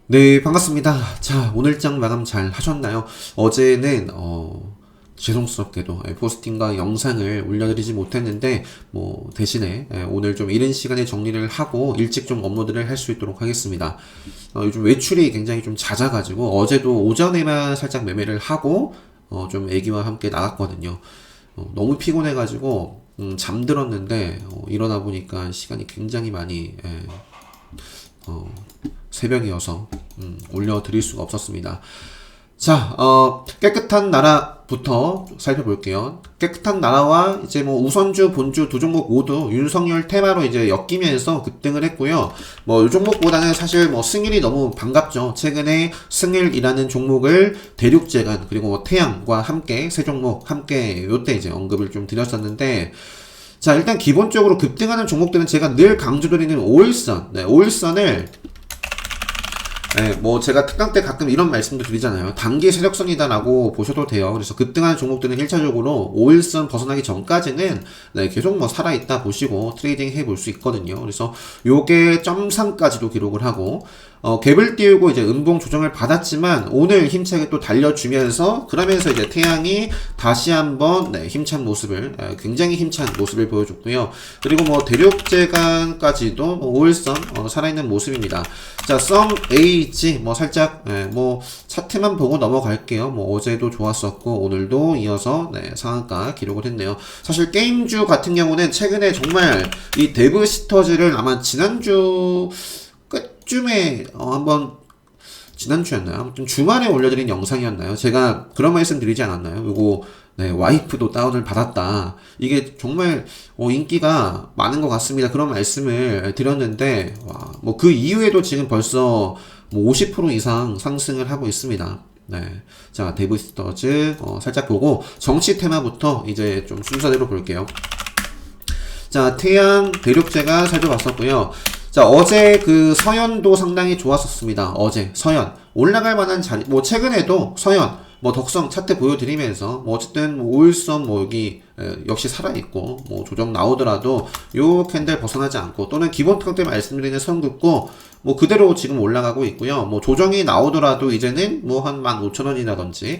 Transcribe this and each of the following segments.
네, 반갑습니다. 자, 오늘장 마감 잘 하셨나요? 어제는, 죄송스럽게도 포스팅과 영상을 올려드리지 못했는데, 대신에 오늘 좀 이른 시간에 정리를 하고 일찍 좀 업로드를 할 수 있도록 하겠습니다. 요즘 외출이 굉장히 좀 잦아가지고, 어제도 오전에만 살짝 매매를 하고, 좀 애기와 함께 나갔거든요. 너무 피곤해가지고, 잠들었는데, 일어나 보니까 시간이 굉장히 많이, 어, 새벽이어서 올려드릴 수가 없었습니다. 자, 깨끗한 나라부터 살펴볼게요. 깨끗한 나라와 이제 우선주, 본주 두 종목 모두 윤석열 테마로 이제 엮이면서 급등을 했고요. 이 종목보다는 사실 승일이 너무 반갑죠. 최근에 승일이라는 종목을 대륙재간 그리고 태양과 함께 세 종목 함께 요때 이제 언급을 좀 드렸었는데, 자, 일단 기본적으로 급등하는 종목들은 제가 늘 강조드리는 5일선, 네, 5일선을 제가 특강 때 가끔 이런 말씀도 드리잖아요. 단기 세력선이다라고 보셔도 돼요. 그래서 급등하는 종목들은 1차적으로 5일선 벗어나기 전까지는 계속 살아있다 보시고 트레이딩 해볼 수 있거든요. 그래서 요게 점상까지도 기록을 하고, 갭을 띄우고 이제 음봉 조정을 받았지만 오늘 힘차게 또 달려주면서, 그러면서 이제 태양이 다시 한번 힘찬 모습을, 굉장히 힘찬 모습을 보여줬고요. 그리고 대륙재간까지도 5일선 살아있는 모습입니다. 자, 썸 H 살짝 차트만 보고 넘어갈게요. 어제도 좋았었고 오늘도 이어서 상한가 기록을 했네요. 사실 게임주 같은 경우는 최근에 정말 이 데브시터즈를 아마 지난주 끝쯤에 한번, 지난주였나요? 아무튼 주말에 올려드린 영상이었나요? 제가 그런 말씀 드리지 않았나요? 요거 와이프도 다운을 받았다. 이게 정말 인기가 많은 것 같습니다. 그런 말씀을 드렸는데, 그 이후에도 지금 벌써 50% 이상 상승을 하고 있습니다. 네. 자, 데브시터즈 살짝 보고 정치 테마부터 이제 좀 순서대로 볼게요. 자, 태양 대륙재가 살펴봤었고요. 자, 어제 그 서현도 상당히 좋았었습니다. 어제 서현 올라갈 만한 자리, 최근에도 서현 덕성 차트 보여드리면서 어쨌든 5일선 여기 역시 살아있고 조정 나오더라도 요 캔들 벗어나지 않고, 또는 기본 특강 때 말씀드리는 선 긋고 그대로 지금 올라가고 있고요. 조정이 나오더라도 이제는 한 15,000원이라든지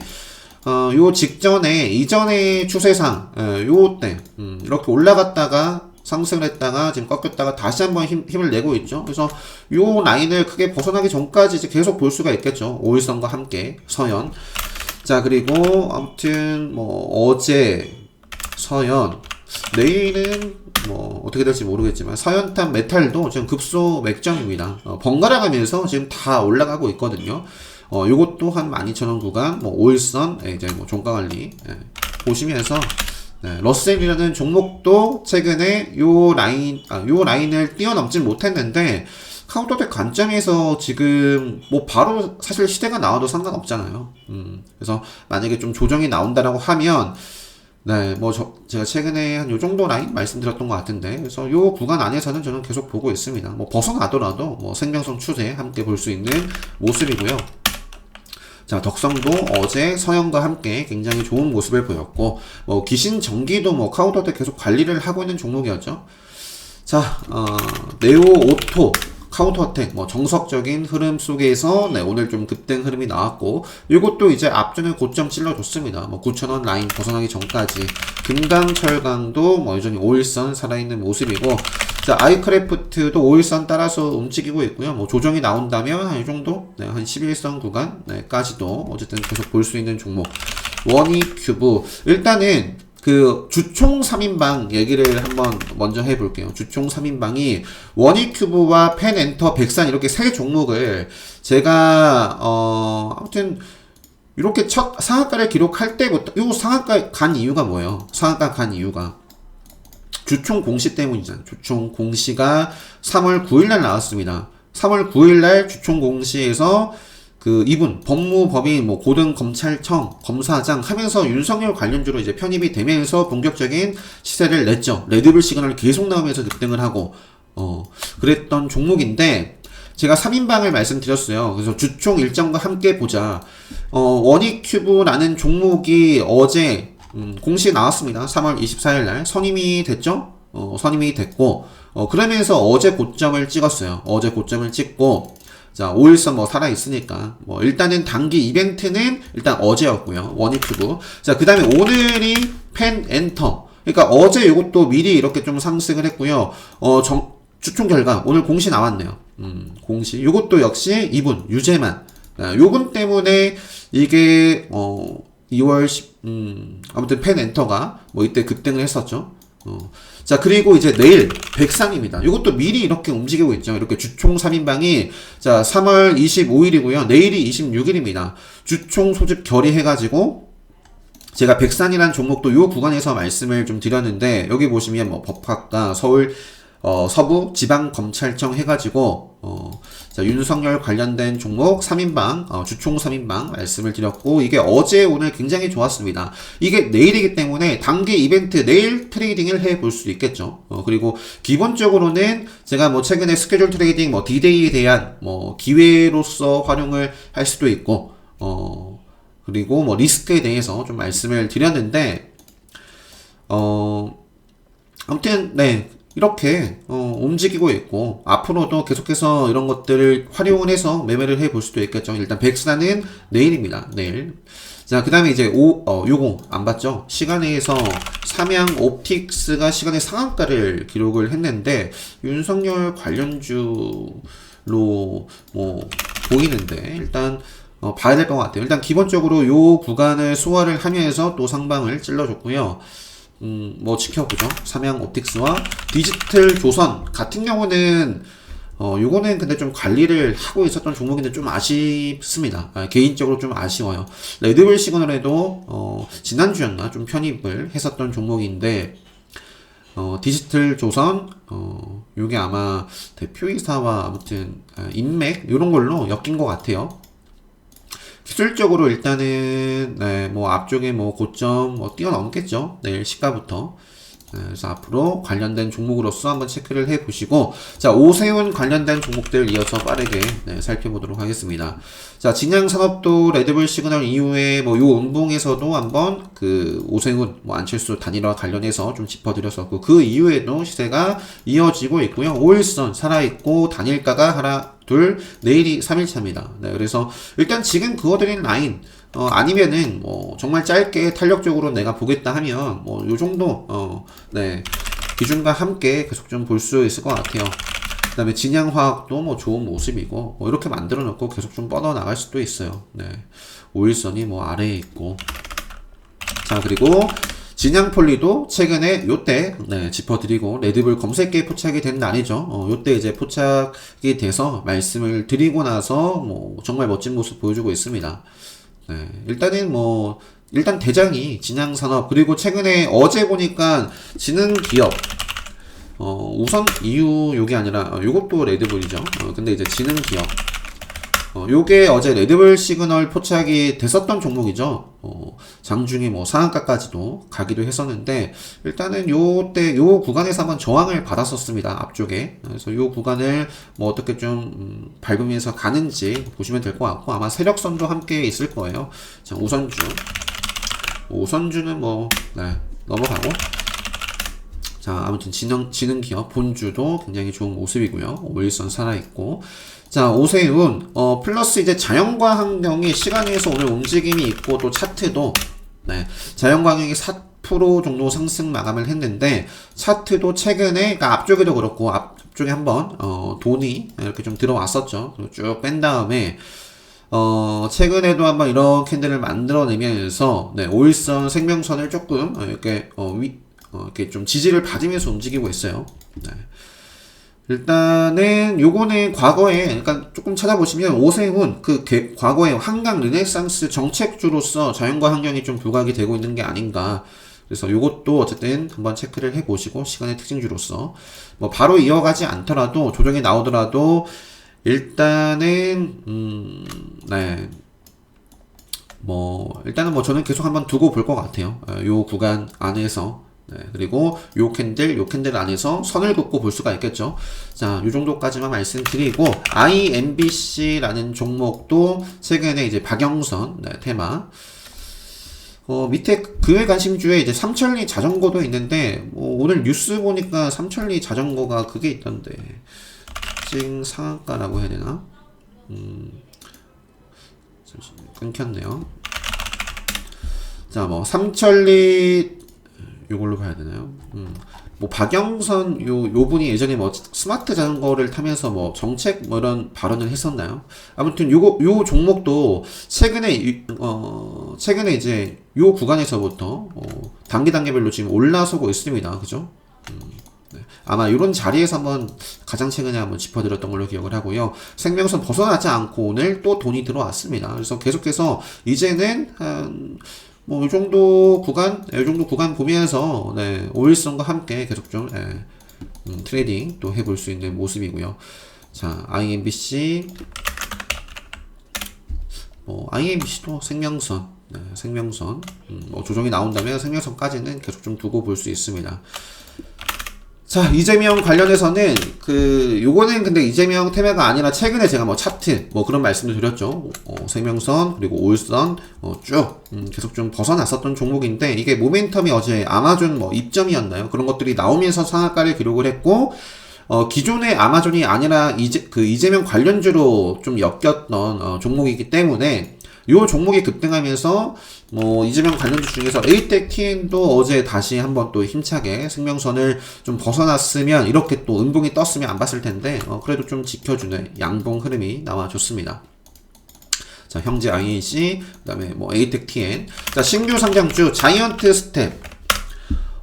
요 직전에 이전의 추세상 요때 이렇게 올라갔다가 상승을 했다가 지금 꺾였다가 다시 한번 힘을 내고 있죠. 그래서 요 라인을 크게 벗어나기 전까지 이제 계속 볼 수가 있겠죠. 5일선과 함께 서현. 자, 그리고 아무튼 어제 서현, 내일은 어떻게 될지 모르겠지만 서현탄 메탈도 지금 급소 맥점입니다. 번갈아 가면서 지금 다 올라가고 있거든요. 요것도 한 12,000원 구간, 5일선 이제 종가 관리 보시면서, 러셀이라는 종목도 최근에 요 라인을 뛰어넘진 못했는데, 카운터덱 관점에서 지금 바로 사실 시대가 나와도 상관없잖아요. 그래서 만약에 좀 조정이 나온다라고 하면, 제가 최근에 한 요 정도 라인 말씀드렸던 것 같은데, 그래서 요 구간 안에서는 저는 계속 보고 있습니다. 벗어나더라도 생명성 추세 함께 볼 수 있는 모습이고요. 자, 덕성도 어제 서현과 함께 굉장히 좋은 모습을 보였고, 기신전기도 카운터덱 계속 관리를 하고 있는 종목이었죠. 자, 네오 오토 카운터어택 정석적인 흐름 속에서 오늘 좀 급등 흐름이 나왔고, 이것도 이제 앞전에 고점 찔러줬습니다. 9,000원 라인 벗어나기 전까지. 금강철강도 여전히 5일선 살아있는 모습이고, 자, 아이크래프트도 5일선 따라서 움직이고 있고요. 조정이 나온다면 한 이 정도, 한 11선 구간까지도 어쨌든 계속 볼 수 있는 종목. 원익큐브, 일단은 그 주총 3인방 얘기를 한번 먼저 해볼게요. 주총 3인방이 원익큐브와 펜엔터, 백산 이렇게 세 종목을 제가 아무튼 이렇게 첫 상한가를 기록할 때부터, 요 상한가 간 이유가 뭐예요? 상한가 간 이유가 주총 공시 때문이잖아요. 주총 공시가 3월 9일날 나왔습니다. 3월 9일날 주총 공시에서 이분 법무법인 고등검찰청 검사장 하면서 윤석열 관련주로 이제 편입이 되면서 본격적인 시세를 냈죠. 레드불 시그널 계속 나오면서 급등을 하고 그랬던 종목인데, 제가 3인방을 말씀드렸어요. 그래서 주총 일정과 함께 보자. 원익큐브라는 종목이 어제 공시 나왔습니다. 3월 24일날 선임이 됐죠. 선임이 됐고, 그러면서 어제 고점을 찍었어요. 어제 고점을 찍고, 자, 5일선 뭐 살아있으니까. 뭐, 일단은 단기 이벤트는 일단 어제였고요. 원유튜브. 자, 그 다음에 오늘이 펜 엔터. 그러니까 어제 요것도 미리 이렇게 좀 상승을 했고요. 주총 결과 오늘 공시 나왔네요. 공시. 요것도 역시 이분, 유재만. 요분 때문에 이게, 2월 10, 아무튼 펜 엔터가 뭐 이때 급등을 했었죠. 자, 그리고 이제 내일 백상입니다. 이것도 미리 이렇게 움직이고 있죠. 이렇게 주총 3인방이 자, 3월 25일이고요. 내일이 26일입니다. 주총 소집 결의해가지고 제가 백산이라는 종목도 요 구간에서 말씀을 좀 드렸는데 여기 보시면 뭐 법학과 서울 서부 지방검찰청 해가지고 자, 윤석열 관련된 종목 3인방 주총 3인방 말씀을 드렸고 이게 어제 오늘 굉장히 좋았습니다. 이게 내일이기 때문에 단기 이벤트 내일 트레이딩을 해볼 수 있겠죠. 그리고 기본적으로는 제가 뭐 최근에 스케줄 트레이딩 뭐 D-Day에 대한 뭐 기회로서 활용을 할 수도 있고 그리고 뭐 리스크에 대해서 좀 말씀을 드렸는데 아무튼 네. 이렇게 움직이고 있고 앞으로도 계속해서 이런 것들을 활용을 해서 매매를 해볼 수도 있겠죠. 일단 백스나는 내일입니다. 내일. 자, 그 다음에 이제 요거 안 봤죠? 시간에서 삼양 옵틱스가 시간의 상한가를 기록을 했는데 윤석열 관련주로 뭐 보이는데 일단 봐야 될 것 같아요. 일단 기본적으로 요 구간을 소화를 하면서 또 상방을 찔러줬고요. 뭐 지켜보죠. 삼양 옵틱스와 디지털 조선 같은 경우는 요거는 근데 좀 관리를 하고 있었던 종목인데 좀 아쉽습니다. 개인적으로 좀 아쉬워요. 레드불 시그널에도 지난주였나 좀 편입을 했었던 종목인데 디지털 조선 요게 아마 대표이사와 아무튼 인맥 요런 걸로 엮인 것 같아요. 기술적으로 일단은 네, 뭐 앞쪽에 뭐 고점 뭐 뛰어넘겠죠. 내일 시가부터. 그래서 앞으로 관련된 종목으로서 한번 체크를 해 보시고 자, 오세훈 관련된 종목들 이어서 빠르게 네, 살펴보도록 하겠습니다. 자, 진양산업도 레드불 시그널 이후에 뭐 요 음봉에서도 한번 그 오세훈 뭐 안철수 단일화 관련해서 좀 짚어드렸었고 그 이후에도 시세가 이어지고 있고요. 5일선 살아있고 단일가가 하나 둘 내일이 3일차입니다. 네, 그래서 일단 지금 그어드린 라인 아니면은 뭐 정말 짧게 탄력적으로 내가 보겠다 하면 뭐 요 정도 네 기준과 함께 계속 좀 볼 수 있을 것 같아요. 그 다음에 진양화학도 뭐 좋은 모습이고 뭐 이렇게 만들어 놓고 계속 좀 뻗어 나갈 수도 있어요. 네 5일선이 뭐 아래에 있고 자, 그리고 진양폴리도 최근에 요때 네, 짚어드리고 레드불 검색기에 포착이 된 날이죠. 요때 이제 포착이 돼서 말씀을 드리고 나서 뭐 정말 멋진 모습 보여주고 있습니다. 네, 일단은 뭐 일단 대장이 진양산업 그리고 최근에 어제 보니까 지능기업 우선 이유 요게 아니라 요것도 레드불이죠. 근데 이제 지능기업 요게 어제 레드불 시그널 포착이 됐었던 종목이죠. 장중에 뭐 상한가까지도 가기도 했었는데 일단은 요때 요 구간에서 한번 저항을 받았었습니다. 앞쪽에. 그래서 요 구간을 뭐 어떻게 좀 밟으면서 가는지 보시면 될 것 같고 아마 세력선도 함께 있을 거예요. 자, 우선주는 뭐 네, 넘어가고 자, 아무튼 지능기업 본주도 굉장히 좋은 모습이고요. 5일선 살아있고 자, 오세훈 플러스 이제 자연과 환경이 시간에서 오늘 움직임이 있고 또 차트도 네, 자연과 환경이 4% 정도 상승 마감을 했는데 차트도 최근에 그러니까 앞쪽에도 그렇고 앞쪽에 한번 돈이 이렇게 좀 들어왔었죠. 그리고 쭉 뺀 다음에 최근에도 한번 이런 캔들을 만들어내면서 네, 5일선 생명선을 조금 이렇게 이렇게 좀 지지를 받으면서 움직이고 있어요. 네. 일단은 요거는 과거에 그러니까 조금 찾아보시면 오세훈 과거에 한강 르네상스 정책주로서 자연과 환경이 좀 부각이 되고 있는 게 아닌가. 그래서 요것도 어쨌든 한번 체크를 해 보시고 시간의 특징주로서 뭐 바로 이어가지 않더라도 조정이 나오더라도 일단은 네. 뭐 일단은 뭐 저는 계속 한번 두고 볼 것 같아요. 요 구간 안에서 네, 그리고 요 캔들 안에서 선을 긋고 볼 수가 있겠죠. 자, 요 정도까지만 말씀드리고 IMBC라는 종목도 최근에 이제 박영선 네, 테마 밑에 그의 관심주에 이제 삼천리 자전거도 있는데 뭐 오늘 뉴스 보니까 삼천리 자전거가 그게 있던데 특징 상한가라고 해야 되나? 끊겼네요. 자, 뭐 삼천리 요걸로 봐야 되나요? 뭐 박영선 요 분이 예전에 뭐 스마트 자전거를 타면서 뭐 정책 뭐 이런 발언을 했었나요? 아무튼 요 종목도 최근에 이제 요 구간에서부터 단계별로 지금 올라서고 있습니다. 그죠? 네. 아마 이런 자리에서 한번 가장 최근에 한번 짚어드렸던 걸로 기억을 하고요. 생명선 벗어나지 않고 오늘 또 돈이 들어왔습니다. 그래서 계속해서 이제는 뭐, 이 정도 구간 보면서, 네, 오일선과 함께 계속 좀, 트레이딩 또 해볼 수 있는 모습이고요. 자, IMBC, IMBC도 생명선, 네, 생명선, 뭐, 조정이 나온다면 생명선까지는 계속 좀 두고 볼 수 있습니다. 자, 이재명 관련해서는 요거는 근데 이재명 테마가 아니라 최근에 제가 뭐 차트 뭐 그런 말씀을 드렸죠. 생명선 그리고 올선 쭉 계속 좀 벗어났었던 종목인데 이게 모멘텀이 어제 아마존 뭐 입점이었나요? 그런 것들이 나오면서 상한가를 기록을 했고 기존의 아마존이 아니라 이재명 관련주로 좀 엮였던 종목이기 때문에 요 종목이 급등하면서 뭐 이재명 관련주 중에서 에이텍 TN도 어제 다시 한번 또 힘차게 생명선을 좀 벗어났으면 이렇게 또 음봉이 떴으면 안 봤을 텐데 그래도 좀 지켜주는 양봉 흐름이 나와줬습니다. 자, 형제 INC 그다음에 뭐 에이텍 TN. 자, 신규 상장주 자이언트 스텝.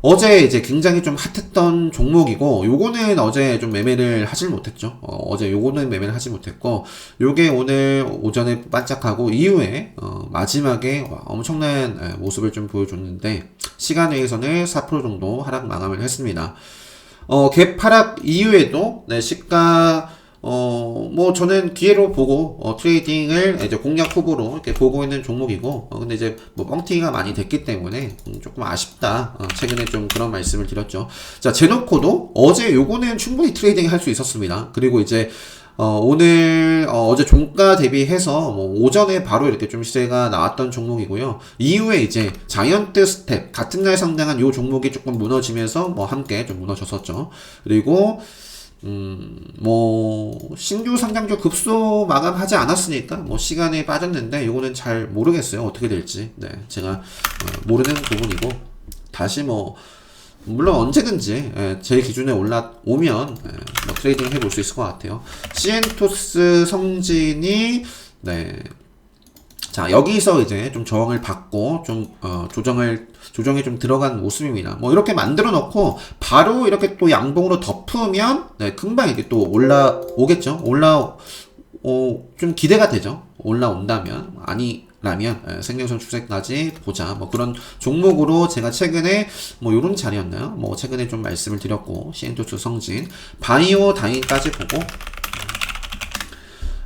어제 이제 굉장히 좀 핫했던 종목이고, 요거는 어제 좀 매매를 하질 못했죠. 어제 요거는 매매를 하지 못했고, 요게 오늘 오전에 반짝하고, 이후에, 마지막에 엄청난 모습을 좀 보여줬는데, 시간 외에서는 4% 정도 하락 마감을 했습니다. 갭 하락 이후에도, 네, 시가, 뭐, 저는 기회로 보고, 트레이딩을 이제 공략 후보로 이렇게 보고 있는 종목이고, 근데 이제 뭐, 뻥튀기가 많이 됐기 때문에, 조금 아쉽다. 최근에 좀 그런 말씀을 드렸죠. 자, 제노코도 어제 요거는 충분히 트레이딩 할 수 있었습니다. 그리고 이제, 오늘, 어제 종가 대비해서, 뭐, 오전에 바로 이렇게 좀 시세가 나왔던 종목이고요. 이후에 이제, 자이언트 스텝, 같은 날 상장한 요 종목이 조금 무너지면서, 뭐, 함께 좀 무너졌었죠. 그리고, 뭐, 신규 상장주 급소 마감하지 않았으니까, 뭐, 시간에 빠졌는데, 요거는 잘 모르겠어요. 어떻게 될지. 네. 제가, 모르는 부분이고, 다시 뭐, 물론 언제든지, 제 기준에 올라오면, 뭐, 트레이딩 해볼 수 있을 것 같아요. 시엔토스 성진이, 네. 자, 여기서 이제 좀 저항을 받고, 좀, 조정에 좀 들어간 모습입니다. 뭐, 이렇게 만들어 놓고, 바로 이렇게 또 양봉으로 덮으면, 네, 금방 이게 또 올라오겠죠? 좀 기대가 되죠? 올라온다면. 아니라면, 생명선 추세까지 보자. 뭐, 그런 종목으로 제가 최근에, 뭐, 요런 자리였나요? 뭐, 최근에 좀 말씀을 드렸고, 시엔토스 성진, 바이오 다인까지 보고,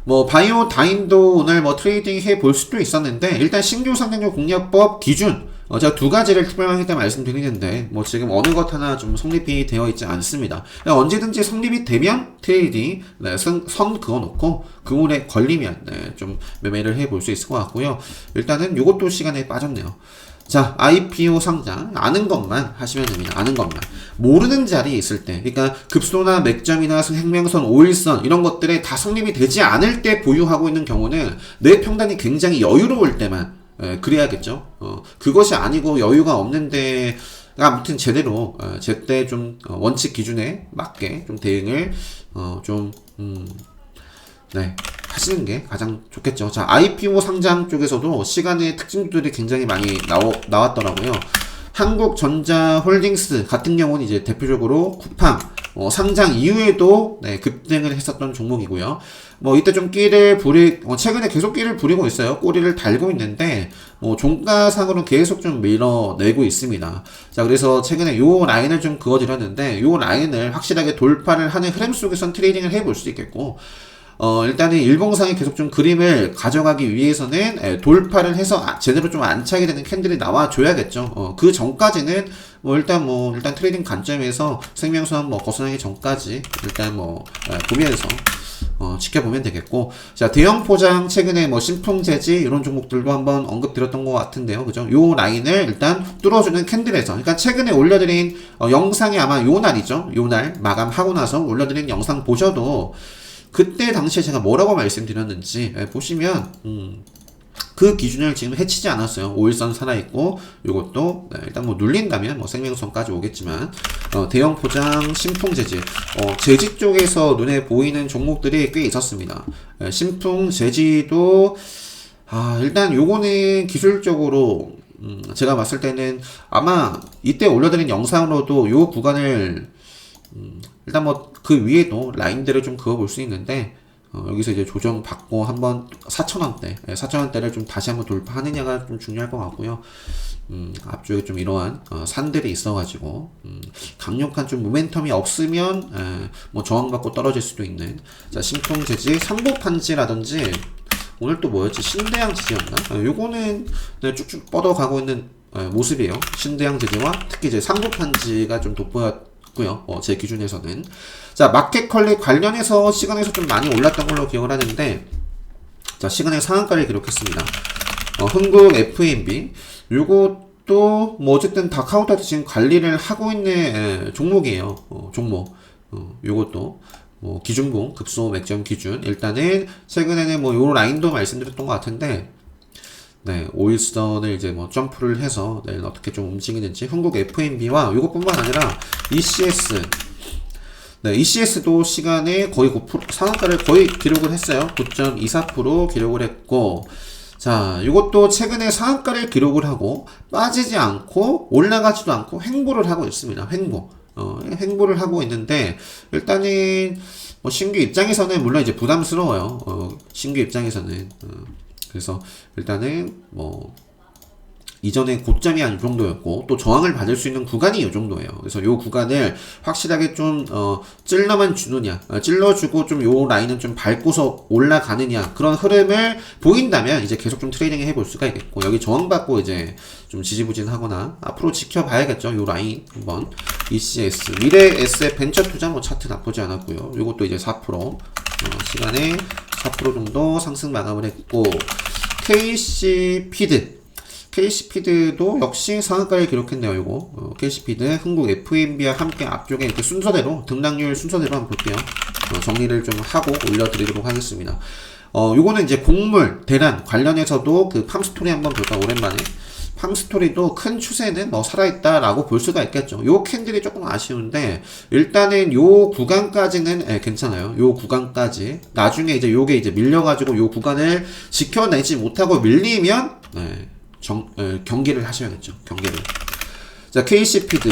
뭐 바이오 다인도 오늘 뭐 트레이딩 해볼 수도 있었는데 일단 신규 상장주 공략법 기준 제가 두 가지를 특별하게 때 말씀드리는데 뭐 지금 어느 것 하나 좀 성립이 되어 있지 않습니다. 언제든지 성립이 되면 트레이딩 선 그어놓고 그물에 걸리면 좀 매매를 해볼 수 있을 것 같고요. 일단은 요것도 시간에 빠졌네요. 자, IPO 상장 아는 것만 하시면 됩니다. 아는 것만. 모르는 자리에 있을 때, 그러니까 급소나 맥점이나 생명선, 오일선 이런 것들에 다 성립이 되지 않을 때 보유하고 있는 경우는 내 평단이 굉장히 여유로울 때만 그래야겠죠. 그것이 아니고 여유가 없는데 아무튼 제때 좀 원칙 기준에 맞게 좀 대응을 네, 하시는 게 가장 좋겠죠. 자, IPO 상장 쪽에서도 시간의 특징들이 굉장히 많이 나왔더라고요. 한국전자홀딩스 같은 경우는 이제 대표적으로 쿠팡 상장 이후에도 네, 급등을 했었던 종목이고요. 뭐 이때 좀 최근에 계속 끼를 부리고 있어요. 꼬리를 달고 있는데 뭐 종가상으로는 계속 좀 밀어내고 있습니다. 자, 그래서 최근에 요 라인을 좀 그어드렸는데 요 라인을 확실하게 돌파를 하는 흐름 속에선 트레이딩을 해볼 수 있겠고 일단은 일봉상에 계속 좀 그림을 가져가기 위해서는 돌파를 해서 제대로 좀 안착이 되는 캔들이 나와줘야겠죠. 그 전까지는 일단 트레이딩 관점에서 생명선 뭐 벗어나기 전까지 일단 보면서 지켜보면 되겠고. 자, 대형 포장 최근에 뭐 신풍재지 이런 종목들도 한번 언급드렸던 것 같은데요. 그죠? 요 라인을 일단 뚫어주는 캔들에서, 그러니까 최근에 올려드린 영상이 아마 요 날이죠. 요 날 마감하고 나서 올려드린 영상 보셔도 그때 당시에 제가 뭐라고 말씀드렸는지 보시면 그 기준을 지금 해치지 않았어요. 5일선 살아있고, 요것도, 네, 일단 뭐 눌린다면, 뭐 생명선까지 오겠지만, 대형 포장, 신풍 재질, 재질 쪽에서 눈에 보이는 종목들이 꽤 있었습니다. 신풍 재질도, 일단 요거는 기술적으로, 제가 봤을 때는 아마 이때 올려드린 영상으로도 요 구간을, 일단 뭐 그 위에도 라인들을 좀 그어볼 수 있는데, 여기서 이제 조정받고 한번 4,000원대, 4,000원대를 좀 다시 한번 돌파하느냐가 좀 중요할 것 같고요. 앞쪽에 좀 이러한 산들이 있어가지고 강력한 좀 모멘텀이 없으면 뭐 저항받고 떨어질 수도 있는. 자, 신풍 재질 3보 판지라든지 오늘 또 뭐였지? 신대양 재질이었나? 요거는 네, 쭉쭉 뻗어가고 있는 모습이에요. 신대양 재질와 특히 이제 3보 판지가 좀 돋보였고요. 제 기준에서는. 자, 마켓컬리 관련해서 시간에서 좀 많이 올랐던 걸로 기억을 하는데, 자, 시간의 상한가를 기록했습니다. 흥국 FMB. 요것도 뭐 어쨌든 다 카운터에서 지금 관리를 하고 있는 종목이에요. 종목. 요것도 뭐 기준봉 급소 맥점 기준. 일단은 최근에는 뭐 요 라인도 말씀드렸던 것 같은데, 네, 5일선을 이제 뭐 점프를 해서 내일 어떻게 좀 움직이는지. 흥국 FMB와 요것뿐만 아니라 ECS. 네, ECS도 시간에 거의 9% 상한가를 거의 기록을 했어요. 9.24% 기록을 했고, 자, 이것도 최근에 상한가를 기록을 하고 빠지지 않고 올라가지도 않고 횡보를 하고 있습니다. 횡보를 하고 있는데, 일단은 뭐 신규 입장에서는 물론 이제 부담스러워요. 신규 입장에서는. 그래서 일단은 뭐 이전에 고점이 한 이 정도였고, 또 저항을 받을 수 있는 구간이 이 정도예요. 그래서 이 구간을 확실하게 좀 찔러만 주느냐, 찔러주고 좀 요 라인은 좀 밟고서 올라가느냐, 그런 흐름을 보인다면 이제 계속 좀 트레이딩 해볼 수가 있겠고, 여기 저항받고 이제 좀 지지부진하거나 앞으로 지켜봐야겠죠. 요 라인 한번. ECS 미래 SF 벤처 투자 뭐 차트 나쁘지 않았고요. 요것도 이제 4% 시간에 4% 정도 상승 마감을 했고, KC피드도 역시 상한가를 기록했네요. 이거 KC피드 흥국 FMB와 함께 앞쪽에 이렇게 순서대로 등락률 순서대로 한번 볼게요. 정리를 좀 하고 올려드리도록 하겠습니다. 요거는 이제 곡물 대란 관련해서도 그 팜스토리 한번 볼까요? 오랜만에 팜스토리도 큰 추세는 뭐 살아있다라고 볼 수가 있겠죠. 요 캔들이 조금 아쉬운데, 일단은 요 구간까지는 괜찮아요. 요 구간까지. 나중에 이제 요게 이제 밀려가지고 요 구간을 지켜내지 못하고 밀리면 경기를 하셔야겠죠. 경기를. 자, KC피드.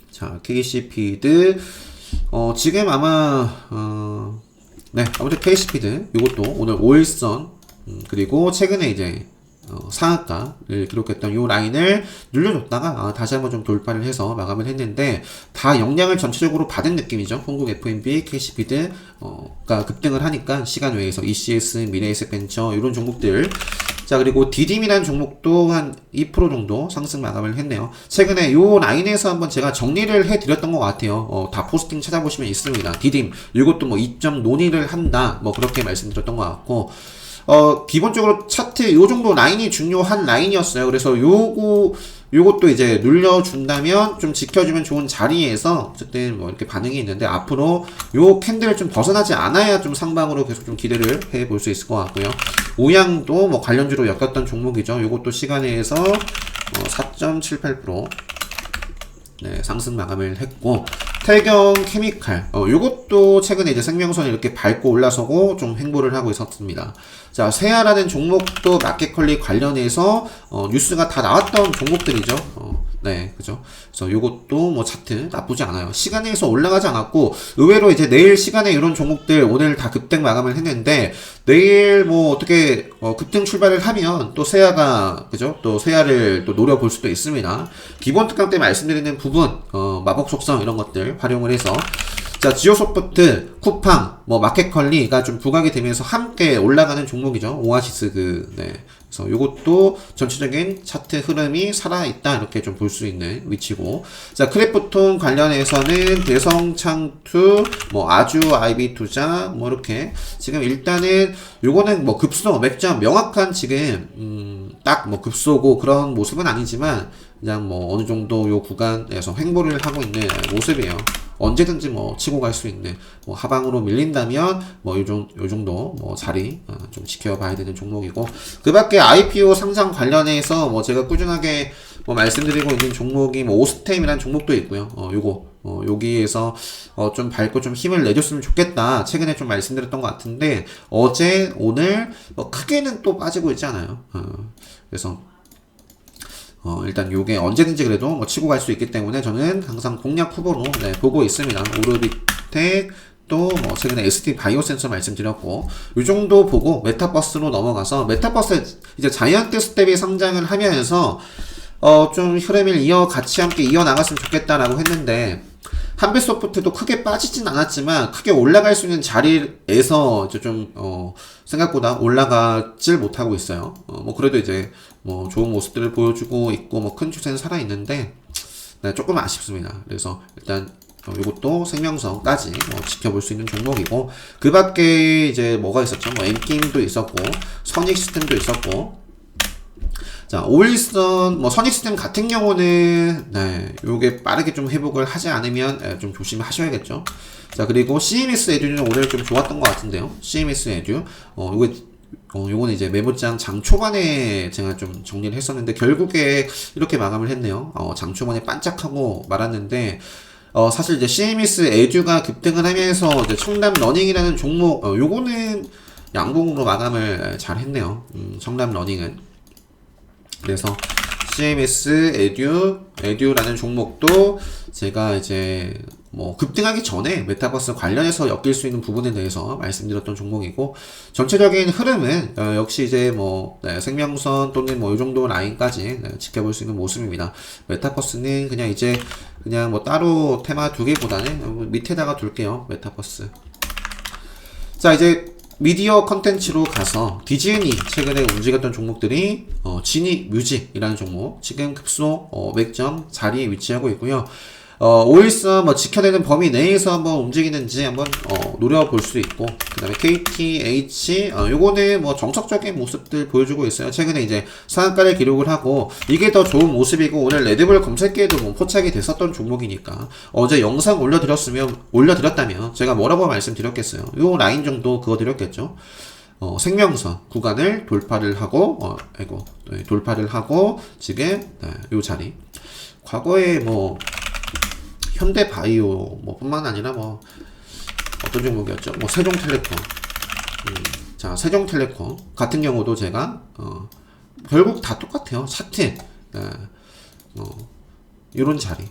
자, KC피드. 지금 아마 네, 아무튼 KC피드 이것도 오늘 5일선 그리고 최근에 이제 상한가를 기록했던 이 라인을 눌려줬다가 다시 한번 좀 돌파를 해서 마감을 했는데, 다 영향을 전체적으로 받은 느낌이죠. 흥국 FMB, KC피드가 급등을 하니까 시간 외에서 ECS, 미래에셋벤처 이런 종목들. 자, 그리고 디딤이라는 종목도 한 2% 정도 상승 마감을 했네요. 최근에 요 라인에서 한번 제가 정리를 해드렸던 것 같아요. 다 포스팅 찾아보시면 있습니다. 디딤 이것도 뭐 2점 논의를 한다 뭐 그렇게 말씀드렸던 것 같고, 기본적으로 차트 요 정도 라인이 중요한 라인이었어요. 그래서 요것도 이제 눌려준다면 좀 지켜주면 좋은 자리에서 어쨌든 뭐 이렇게 반응이 있는데, 앞으로 요 캔들을 좀 벗어나지 않아야 좀 상방으로 계속 좀 기대를 해볼 수 있을 것 같고요. 오양도 뭐 관련주로 엮였던 종목이죠. 요것도 시간에서 4.78% 네, 상승 마감을 했고, 태경 케미칼 요것도 최근에 이제 생명선을 이렇게 밟고 올라서고 좀 횡보를 하고 있었습니다. 자, 세아라는 종목도 마켓컬리 관련해서 뉴스가 다 나왔던 종목들이죠. 네, 그죠. 그래서 요것도 뭐 차트 나쁘지 않아요. 시간에서 올라가지 않았고, 의외로 이제 내일 시간에 이런 종목들 오늘 다 급등 마감을 했는데, 내일 뭐 어떻게 급등 출발을 하면 또 세아가, 그죠? 또 세아를 또 노려볼 수도 있습니다. 기본 특강 때 말씀드리는 부분, 마법 속성 이런 것들 활용을 해서, 자, 지오소프트, 쿠팡, 뭐 마켓컬리가 좀 부각이 되면서 함께 올라가는 종목이죠. 오아시스 네. 그래서 요것도 전체적인 차트 흐름이 살아있다 이렇게 좀 볼 수 있는 위치고, 자, 크래프톤 관련해서는 대성창투, 뭐 아주 아이비 투자, 뭐 이렇게 지금 일단은 요거는 뭐 급소 맥점 명확한 지금 딱 뭐 급소고 그런 모습은 아니지만, 그냥 뭐 어느 정도 요 구간에서 횡보를 하고 있는 모습이에요. 언제든지 뭐 치고 갈 수 있는, 뭐 하방으로 밀린다면 뭐 요 정도 뭐 자리 좀 지켜봐야 되는 종목이고, 그 밖에 IPO 상장 관련해서 뭐 제가 꾸준하게 뭐 말씀드리고 있는 종목이 뭐 오스템이라는 종목도 있고요. 여기에서 좀 밝고 좀 힘을 내줬으면 좋겠다. 최근에 좀 말씀드렸던 것 같은데, 어제 오늘 크게는 또 빠지고 있지 않아요. 그래서 일단 요게 언제든지 그래도 뭐 치고 갈 수 있기 때문에 저는 항상 공략 후보로 보고 있습니다. 오르비텍 또 뭐 최근에 SD 바이오센서 말씀드렸고, 요 정도 보고 메타버스로 넘어가서, 메타버스 이제 자이언트 스텝이 상장을 하면서 좀 흐름을 같이 함께 이어나갔으면 좋겠다라고 했는데, 한빛소프트도 크게 빠지진 않았지만 크게 올라갈 수 있는 자리에서 이제 좀 생각보다 올라가질 못하고 있어요. 뭐 그래도 이제 뭐 좋은 모습들을 보여주고 있고 뭐 큰 추세는 살아 있는데, 네, 조금 아쉽습니다. 그래서 일단 이것도 생명성까지 뭐 지켜볼 수 있는 종목이고, 그 밖에 이제 뭐가 있었죠? 뭐 엠게임도 있었고 선익 시스템도 있었고. 자, 오일선, 뭐, 선익스템 같은 경우는, 요게 빠르게 좀 회복을 하지 않으면, 좀 조심하셔야겠죠. 자, 그리고 CMS 에듀는 오늘 좀 좋았던 것 같은데요. CMS 에듀. 요거는 이제 메모장 장 초반에 제가 좀 정리를 했었는데, 결국에 이렇게 마감을 했네요. 장 초반에 반짝하고 말았는데, 사실 이제 CMS 에듀가 급등을 하면서, 이제 청담 러닝이라는 종목, 요거는 양봉으로 마감을 잘 했네요. 청담 러닝은. 그래서 CMS 에듀라는 종목도 제가 이제 뭐 급등하기 전에 메타버스 관련해서 엮일 수 있는 부분에 대해서 말씀드렸던 종목이고, 전체적인 흐름은 역시 이제 뭐 생명선 또는 뭐 이 정도 라인까지 지켜볼 수 있는 모습입니다. 메타버스는 그냥 이제 그냥 뭐 따로 테마 두기보다는 밑에다가 둘게요. 메타버스. 자, 이제 미디어 컨텐츠로 가서 디즈니 최근에 움직였던 종목들이 지니 뮤직이라는 종목 지금 급소 500점 자리에 위치하고 있고요. 5일선 뭐 지켜내는 범위 내에서 한번 움직이는지 한번 노려볼 수 있고, 그 다음에 KTH 요거는 뭐 정석적인 모습들 보여주고 있어요. 최근에 이제 상한가를 기록을 하고, 이게 더 좋은 모습이고, 오늘 레드불 검색기에도 뭐 포착이 됐었던 종목이니까 어제 영상 올려드렸다면 제가 뭐라고 말씀드렸겠어요. 요 라인 정도 그어드렸겠죠. 생명선 구간을 돌파를 하고 돌파를 하고 지금 요 자리, 과거에 뭐 현대바이오 뭐 뿐만 아니라 뭐 어떤 종목이었죠? 뭐 세종텔레콤. 자, 세종텔레콤 같은 경우도 제가 결국 다 똑같아요. 차트. 요런 자리.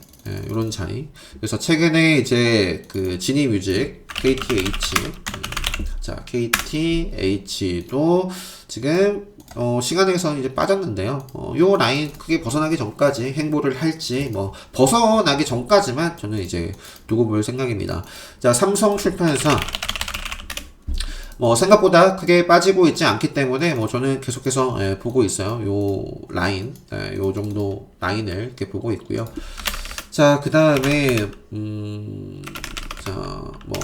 요런 자리. 그래서 최근에 이제 그 지니뮤직 KTH 자, KTH도 지금 시간에서 이제 빠졌는데요. 요 라인 크게 벗어나기 전까지 행보를 할지, 뭐 벗어나기 전까지만 저는 이제 두고 볼 생각입니다. 자, 삼성 출판사 뭐 생각보다 크게 빠지고 있지 않기 때문에 뭐 저는 계속해서 보고 있어요. 요 라인, 요 정도 라인을 이렇게 보고 있고요. 자, 그 다음에 자, 뭐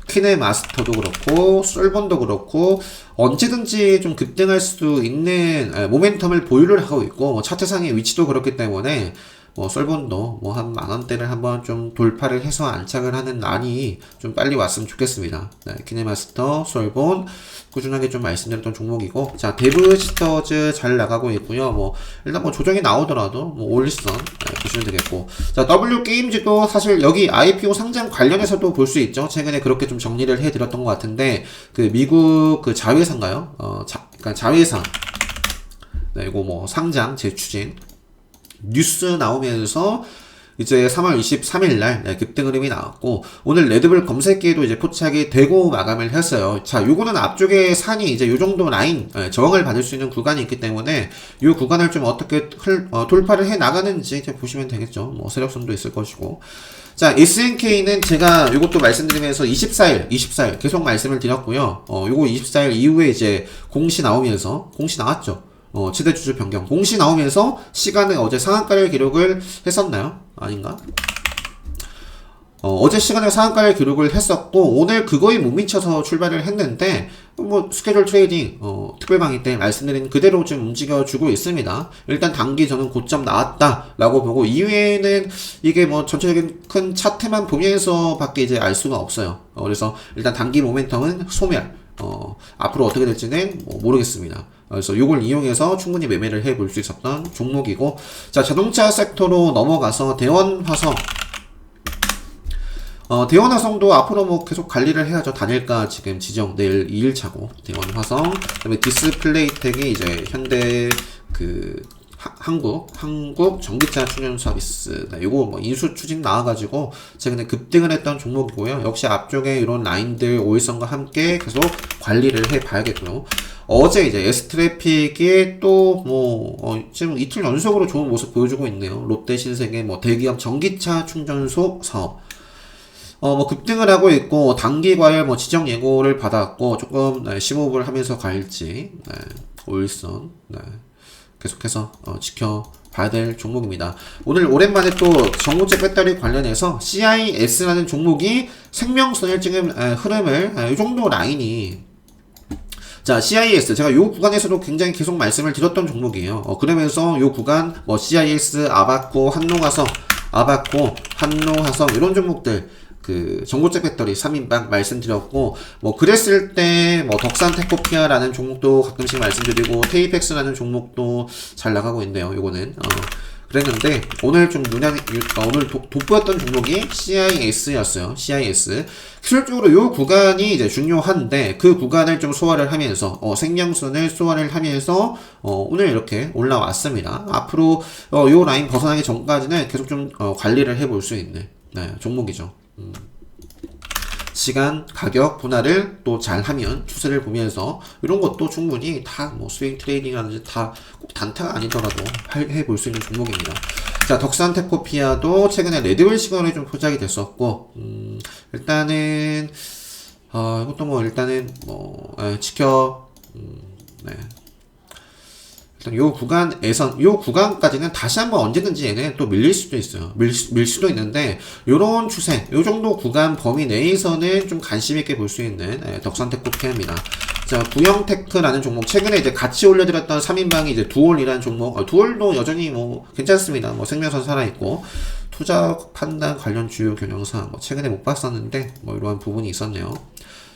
키네마스터도 그렇고 솔본도 그렇고 언제든지 좀 급등할 수 있는 모멘텀을 보유를 하고 있고, 차트상의 위치도 그렇기 때문에 뭐 솔본도 뭐 한 만원대를 한번 좀 돌파를 해서 안착을 하는 날이 좀 빨리 왔으면 좋겠습니다. 키네마스터, 솔본 꾸준하게 좀 말씀드렸던 종목이고, 자, 데브시스터즈 잘 나가고 있고요. 뭐 일단 뭐 조정이 나오더라도 뭐 올리선 보시면 되겠고, 자, W게임즈도 사실 여기 IPO 상장 관련해서도 볼 수 있죠. 최근에 그렇게 좀 정리를 해드렸던 것 같은데, 그 미국 그 자회사인가요? 그러니까 자회사 이거 뭐 상장 재추진 뉴스 나오면서 이제 3월 23일 날 급등 흐름이 나왔고, 오늘 레드불 검색기에도 이제 포착이 되고 마감을 했어요. 자, 요거는 앞쪽에 산이 이제 요 정도 라인 저항을 받을 수 있는 구간이 있기 때문에 요 구간을 좀 어떻게 돌파를 해 나가는지 이제 보시면 되겠죠. 뭐 세력선도 있을 것이고. 자, SNK는 제가 요것도 말씀드리면서 24일 계속 말씀을 드렸고요. 요거 24일 이후에 이제 공시 나왔죠. 최대주주 변경 공시 나오면서 시간에 어제 상한가를 기록을 했었나요? 아닌가? 어제 시간에 상한가를 기록을 했었고, 오늘 그거에 못 미쳐서 출발을 했는데, 뭐 스케줄 트레이딩 특별 강의 때 말씀드린 그대로 좀 움직여주고 있습니다. 일단 단기 저는 고점 나왔다라고 보고, 이후에는 이게 뭐 전체적인 큰 차트만 보면서 밖에 이제 알 수가 없어요. 그래서 일단 단기 모멘텀은 소멸, 앞으로 어떻게 될지는 뭐 모르겠습니다. 그래서 이걸 이용해서 충분히 매매를 해볼 수 있었던 종목이고, 자, 자동차 섹터로 넘어가서 대원화성. 대원화성도 앞으로 뭐 계속 관리를 해야죠. 단일가 지금 지정 내일 2일차고, 대원화성. 그 다음에 디스플레이텍이 이제 현대 한국 전기차 충전 서비스. 네, 요거 뭐 인수 추진 나와가지고 최근에 급등을 했던 종목이고요. 역시 앞쪽에 이런 라인들 오일선과 함께 계속 관리를 해 봐야겠고요. 어제 이제 S트래픽이 또 지금 이틀 연속으로 좋은 모습 보여주고 있네요. 롯데 신세계 뭐 대기업 전기차 충전소 사업. 급등을 하고 있고, 단기 과열 지정 예고를 받았고, 조금, 심호흡을 하면서 갈지, 오일선, 계속해서, 지켜봐야 될 종목입니다. 오늘 오랜만에 또 전고체 배터리 관련해서 CIS라는 종목이 생명선을 지금, 흐름을, 이 정도 라인이, 자, CIS. 제가 요 구간에서도 굉장히 계속 말씀을 드렸던 종목이에요. 그러면서 요 구간, CIS, 아바코, 한노화성, 이런 종목들, 전고체 배터리 3인방 말씀드렸고, 그랬을 때, 덕산 테코피아라는 종목도 가끔씩 말씀드리고, 테이펙스라는 종목도 잘 나가고 있네요, 요거는. 그랬는데, 오늘 좀 오늘 돋보였던 종목이 CIS였어요, CIS. 기술적으로 요 구간이 이제 중요한데, 그 구간을 좀 소화를 하면서, 생명선을 소화를 하면서, 오늘 이렇게 올라왔습니다. 앞으로, 요 라인 벗어나기 전까지는 계속 좀, 관리를 해볼 수 있는, 종목이죠. 시간, 가격 분할을 또 잘하면 추세를 보면서 이런 것도 충분히 다 스윙 트레이딩이라든지 다 꼭 단타가 아니더라도 해볼 수 있는 종목입니다. 자, 덕산 테코피아도 최근에 레드불 시그널이 좀 포착이 됐었고, 일단은 이것도 일단은 일단 요 구간까지는 다시 한번 언제든지 얘는 또 밀릴 수도 있어요. 밀 수도 있는데, 요런 추세, 요 정도 구간 범위 내에서는 좀 관심있게 볼 수 있는, 덕산테크피아입니다. 자, 구형테크라는 종목, 최근에 이제 같이 올려드렸던 3인방이 이제 두올이라는 종목, 두올도 여전히 괜찮습니다. 생명선 살아있고, 투자 판단 관련 주요 경영상, 최근에 못 봤었는데, 이러한 부분이 있었네요.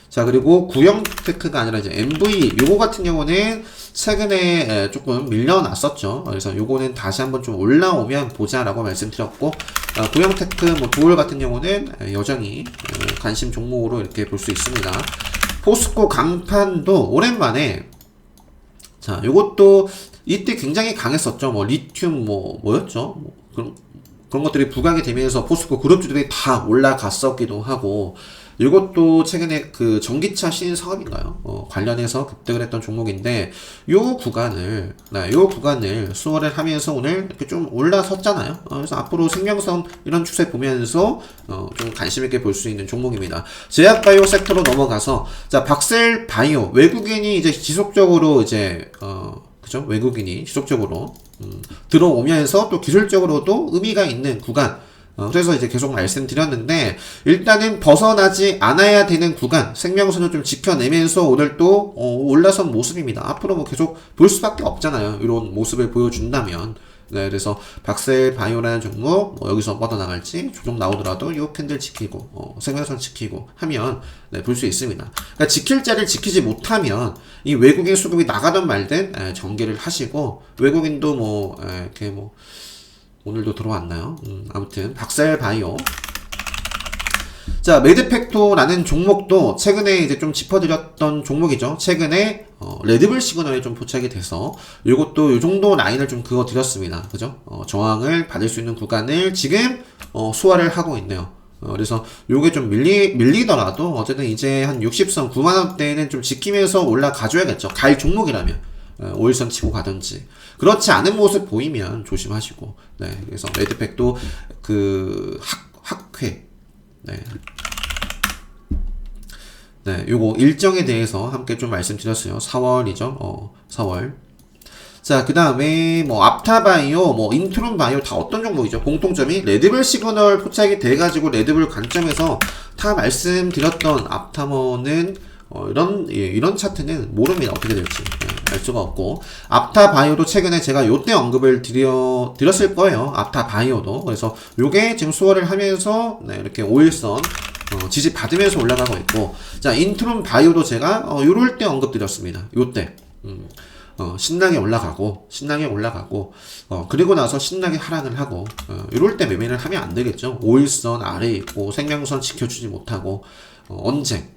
자, 그리고 구형테크가 아니라 이제 MV, 요거 같은 경우는 최근에 조금 밀려났었죠. 그래서 요거는 다시 한번 좀 올라오면 보자라고 말씀드렸고, 구형테크, 두올 같은 경우는 여전히 관심 종목으로 이렇게 볼 수 있습니다. 포스코 강판도 오랜만에, 자, 요것도 이때 굉장히 강했었죠. 리튬, 뭐였죠? 그런 것들이 부각이 되면서 포스코 그룹주들이 다 올라갔었기도 하고, 이것도 최근에 전기차 신인 사업인가요? 관련해서 급등을 했던 종목인데, 요 구간을 수월을 하면서 오늘 이렇게 좀 올라섰잖아요. 그래서 앞으로 생명선 이런 추세 보면서, 좀 관심있게 볼 수 있는 종목입니다. 제약바이오 섹터로 넘어가서, 자, 박셀바이오, 외국인이 이제 지속적으로 그죠? 외국인이 지속적으로, 들어오면서 또 기술적으로도 의미가 있는 구간, 그래서 이제 계속 말씀드렸는데, 일단은 벗어나지 않아야 되는 구간, 생명선을 좀 지켜내면서 오늘 또, 올라선 모습입니다. 앞으로 계속 볼 수밖에 없잖아요. 이런 모습을 보여준다면. 네, 그래서 박셀바이오라는 종목, 여기서 뻗어나갈지, 조정 나오더라도 요 캔들 지키고, 생명선 지키고 하면, 볼 수 있습니다. 그러니까 지킬 자리를 지키지 못하면, 이 외국인 수급이 나가든 말든, 전개를 하시고, 외국인도 이렇게 오늘도 들어왔나요? 아무튼 박셀바이오. 자, 메드팩토라는 종목도 최근에 이제 좀 짚어드렸던 종목이죠. 최근에 레드불 시그널이 좀 포착이 돼서 이것도 요 정도 라인을 좀 그어드렸습니다. 그죠? 저항을 받을 수 있는 구간을 지금 소화를 하고 있네요. 그래서 요게 좀 밀리더라도 어쨌든 이제 한 60선 9만원대는 좀 지키면서 올라가줘야겠죠. 갈 종목이라면. 5일선 치고 가든지. 그렇지 않은 모습 보이면 조심하시고. 네. 그래서 메드팩도 학회. 네. 네. 요거 일정에 대해서 함께 좀 말씀드렸어요. 4월이죠. 4월. 자, 그 다음에 앞타바이오, 인트론바이오 다 어떤 종목이죠? 공통점이 레드불 시그널 포착이 돼가지고 레드불 관점에서 다 말씀드렸던 앞타머는 이런 차트는 모릅니다. 어떻게 될지. 알 수가 없고. 앞타바이오도 최근에 제가 요때 언급을 드렸을 거예요. 앞타바이오도. 그래서 요게 지금 수월을 하면서, 이렇게 5일선, 지지 받으면서 올라가고 있고, 자, 인트론 바이오도 제가, 요럴 때 언급드렸습니다. 요때. 신나게 올라가고, 그리고 나서 신나게 하락을 하고, 요럴 때 매매를 하면 안 되겠죠. 5일선 아래에 있고, 생명선 지켜주지 못하고, 언제?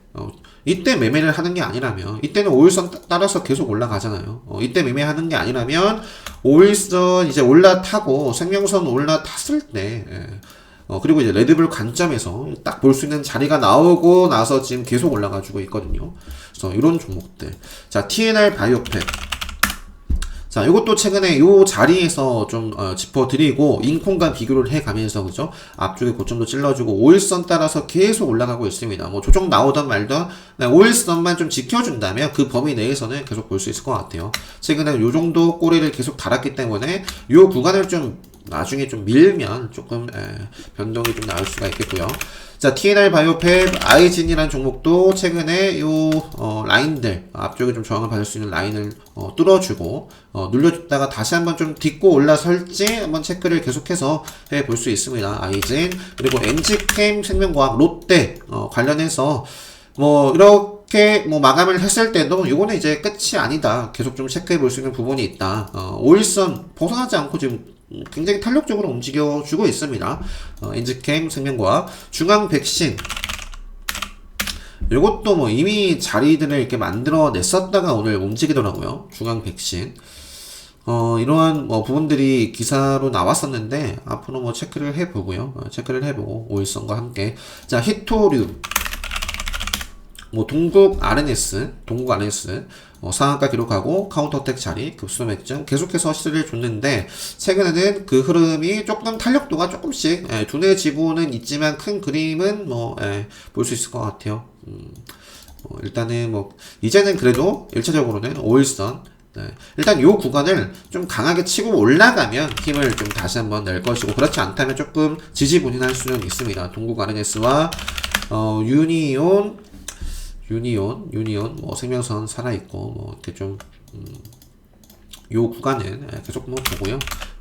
이때 매매를 하는 게 아니라면, 이때는 5일선 따라서 계속 올라가잖아요. 이때 매매하는 게 아니라면, 5일선 이제 올라타고, 생명선 올라탔을 때, 그리고 이제 레드불 관점에서 딱 볼 수 있는 자리가 나오고 나서 지금 계속 올라가지고 있거든요. 그래서 이런 종목들. 자, TNR 바이오팩. 자, 이것도 최근에 요 자리에서 좀 짚어드리고 인콘과 비교를 해가면서 그죠? 앞쪽에 고점도 찔러주고 5일선 따라서 계속 올라가고 있습니다. 뭐 조정 나오던 말던 5일선만 좀 지켜준다면 그 범위 내에서는 계속 볼 수 있을 것 같아요. 최근에 요 정도 꼬리를 계속 달았기 때문에 요 구간을 좀 나중에 좀 밀면 조금 변동이 좀 나올 수가 있겠고요. 자, TNR 바이오팩, 아이진이라는 종목도 최근에 요 라인들 앞쪽에 좀 저항을 받을 수 있는 라인을 뚫어주고 눌려줬다가 다시 한번 좀 딛고 올라설지 한번 체크를 계속해서 해볼 수 있습니다. 아이진, 그리고 NG캠 생명과학, 롯데 관련해서 뭐 이렇게 뭐 마감을 했을 때도 이거는 이제 끝이 아니다. 계속 좀 체크해 볼 수 있는 부분이 있다. 5일선 벗어나지 않고 지금 굉장히 탄력적으로 움직여주고 있습니다. 엔즈캠 생명과학, 중앙 백신. 이것도 뭐 이미 자리들을 이렇게 만들어 냈었다가 오늘 움직이더라고요. 중앙 백신. 이러한 뭐 부분들이 기사로 나왔었는데 앞으로 뭐 체크를 해보고요. 체크를 해보고 5일선과 함께. 자, 히토류. 뭐 동국 RNS 상한가 기록하고 카운터택 자리 급수 맥점 계속해서 시세를 줬는데 최근에는 그 흐름이 조금 탄력도가 조금씩 둔해지고는 있지만 큰 그림은 뭐 볼 수 있을 것 같아요. 일단은 뭐 이제는 그래도 1차적으로는 5일선 일단 요 구간을 좀 강하게 치고 올라가면 힘을 좀 다시 한번 낼 것이고, 그렇지 않다면 조금 지지부진할 수는 있습니다. 동국 RNS와 유니온 뭐 생명선 살아있고 뭐 이렇게 좀 요 구간은 계속 뭐 보고요.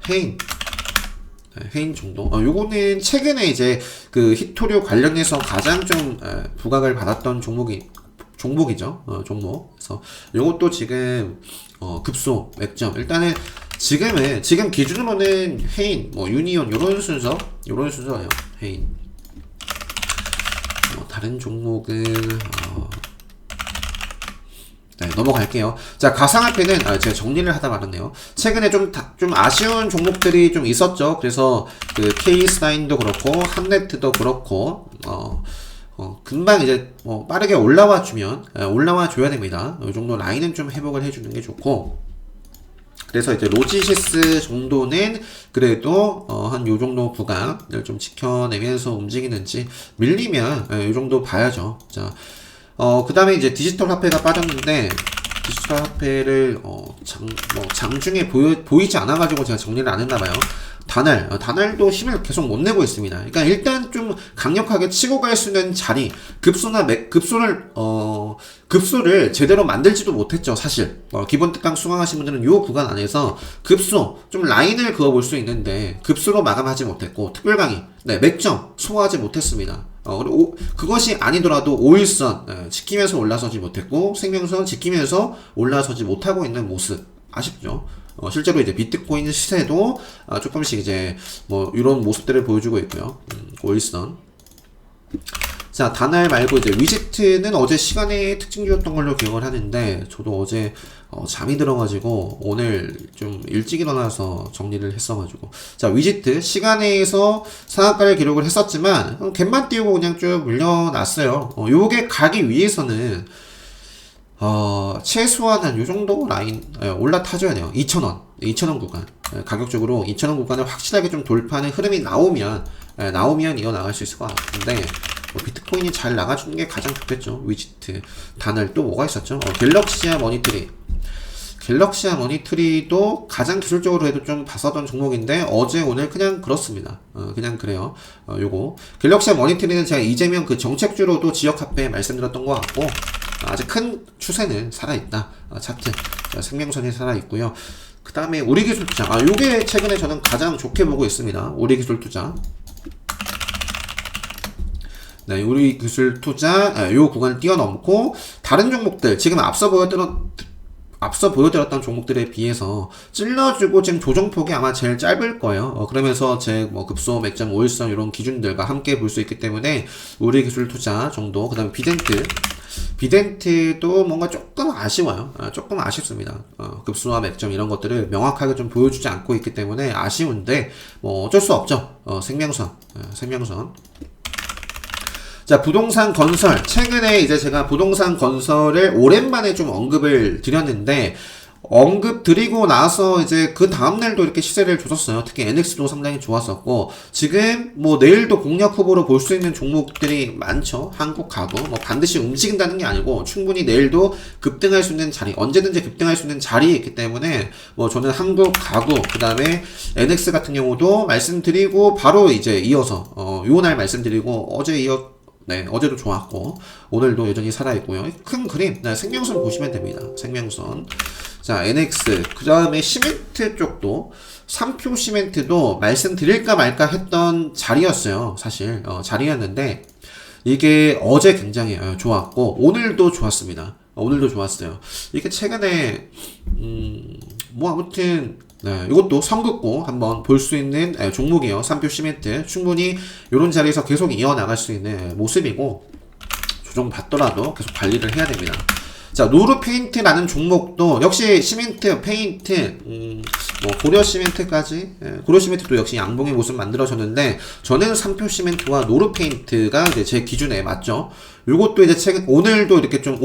해인 정도. 요거는 최근에 이제 그 히토류 관련해서 가장 좀 부각을 받았던 종목이죠. 종목. 그래서 요것도 지금 급소 맥점. 일단은 지금 기준으로는 해인, 뭐 유니온 요런 순서예요. 해인. 다른 종목은 넘어갈게요. 자, 가상화폐는 제가 정리를 하다 말았네요. 최근에 좀 아쉬운 종목들이 좀 있었죠. 그래서 그 K사인도 그렇고 한네트도 그렇고 금방 이제 빠르게 올라와 줘야 됩니다. 이 정도 라인은 좀 회복을 해주는 게 좋고, 그래서 이제 로지시스 정도는 그래도 한 요 정도 구간을 좀 지켜내면서 움직이는지, 밀리면 요 정도 봐야죠. 자, 그 다음에 이제 디지털 화폐가 빠졌는데, 디지털 화폐를 장중에 보이지 않아가지고 제가 정리를 안 했나봐요. 다날도 힘을 계속 못 내고 있습니다. 그러니까 일단 좀 강력하게 치고 갈 수 있는 자리, 급소를 제대로 만들지도 못했죠, 사실. 기본 특강 수강하신 분들은 요 구간 안에서 급소, 좀 라인을 그어볼 수 있는데, 급소로 마감하지 못했고, 특별 강의, 맥점 소화하지 못했습니다. 그리고 그것이 아니더라도 5일선 지키면서 올라서지 못했고, 생명선 지키면서 올라서지 못하고 있는 모습, 아쉽죠. 실제로 이제 비트코인 시세도 조금씩 이제 뭐 이런 모습들을 보여주고 있고요. 5일선. 자, 다날 말고 이제 위지트는 어제 시간의 특징주였던 걸로 기억을 하는데, 저도 어제 잠이 들어가지고 오늘 좀 일찍 일어나서 정리를 했어가지고. 자, 위지트 시간에서 상한가를 기록을 했었지만 갭만 띄우고 그냥 쭉 물려놨어요. 요게 가기 위해서는 최소한 한 요 정도 라인 올라타줘야 돼요. 2,000원 구간. 가격적으로 2,000원 구간을 확실하게 좀 돌파하는 흐름이 나오면 이어나갈 수 있을 것 같은데, 비트코인이 잘 나가주는 게 가장 좋겠죠. 위지트. 다날 또 뭐가 있었죠? 갤럭시아 머니트리도 가장 기술적으로 해도 좀 봤었던 종목인데, 어제 오늘 그냥 그렇습니다. 그냥 그래요. 요거 갤럭시아 머니트리는 제가 이재명 그 정책주로도 지역화폐 말씀드렸던 것 같고, 아직 큰 추세는 살아있다. 차트 생명선이 살아있고요. 그 다음에 우리기술투자, 요게 최근에 저는 가장 좋게 보고 있습니다. 우리기술투자. 네, 우리 기술 투자 요 구간을 뛰어넘고 다른 종목들 지금 앞서 보여드렸던 종목들에 비해서 찔러주고 지금 조정폭이 아마 제일 짧을 거예요. 그러면서 제 뭐 급소, 맥점, 오일선 이런 기준들과 함께 볼 수 있기 때문에 우리 기술 투자 정도, 그 다음에 비덴트도 뭔가 조금 아쉬워요. 조금 아쉽습니다. 급소와 맥점 이런 것들을 명확하게 좀 보여주지 않고 있기 때문에 아쉬운데 뭐 어쩔 수 없죠. 생명선. 자, 부동산 건설. 최근에 이제 제가 부동산 건설을 오랜만에 좀 언급을 드렸는데, 언급 드리고 나서 이제 그 다음날도 이렇게 시세를 줬었어요. 특히 NX도 상당히 좋았었고, 지금 뭐 내일도 공략 후보로 볼 수 있는 종목들이 많죠. 한국 가구. 뭐 반드시 움직인다는 게 아니고, 충분히 내일도 급등할 수 있는 자리, 언제든지 급등할 수 있는 자리에 있기 때문에, 뭐 저는 한국 가구, 그 다음에 NX 같은 경우도 말씀드리고, 바로 이제 이어서, 요 날 말씀드리고, 어제도 좋았고 오늘도 여전히 살아있고요. 큰 그림 생명선 보시면 됩니다. 생명선. 자, NX 그 다음에 시멘트 쪽도 3표 시멘트도 말씀드릴까 말까 했던 자리였어요. 사실 자리였는데 이게 어제 굉장히 좋았고 오늘도 좋았습니다. 오늘도 좋았어요. 이게 최근에 뭐 아무튼 네, 이것도 선긋고 한번 볼 수 있는 종목이에요. 3표 시멘트. 충분히 이런 자리에서 계속 이어나갈 수 있는 모습이고, 조정 받더라도 계속 관리를 해야 됩니다. 자, 노르페인트라는 종목도 역시 시멘트, 페인트, 뭐 고려 시멘트까지, 고려 시멘트도 역시 양봉의 모습 만들어졌는데, 저는 3표 시멘트와 노르페인트가 이제 제 기준에 맞죠. 요것도 이제 최근, 오늘도 이렇게 좀,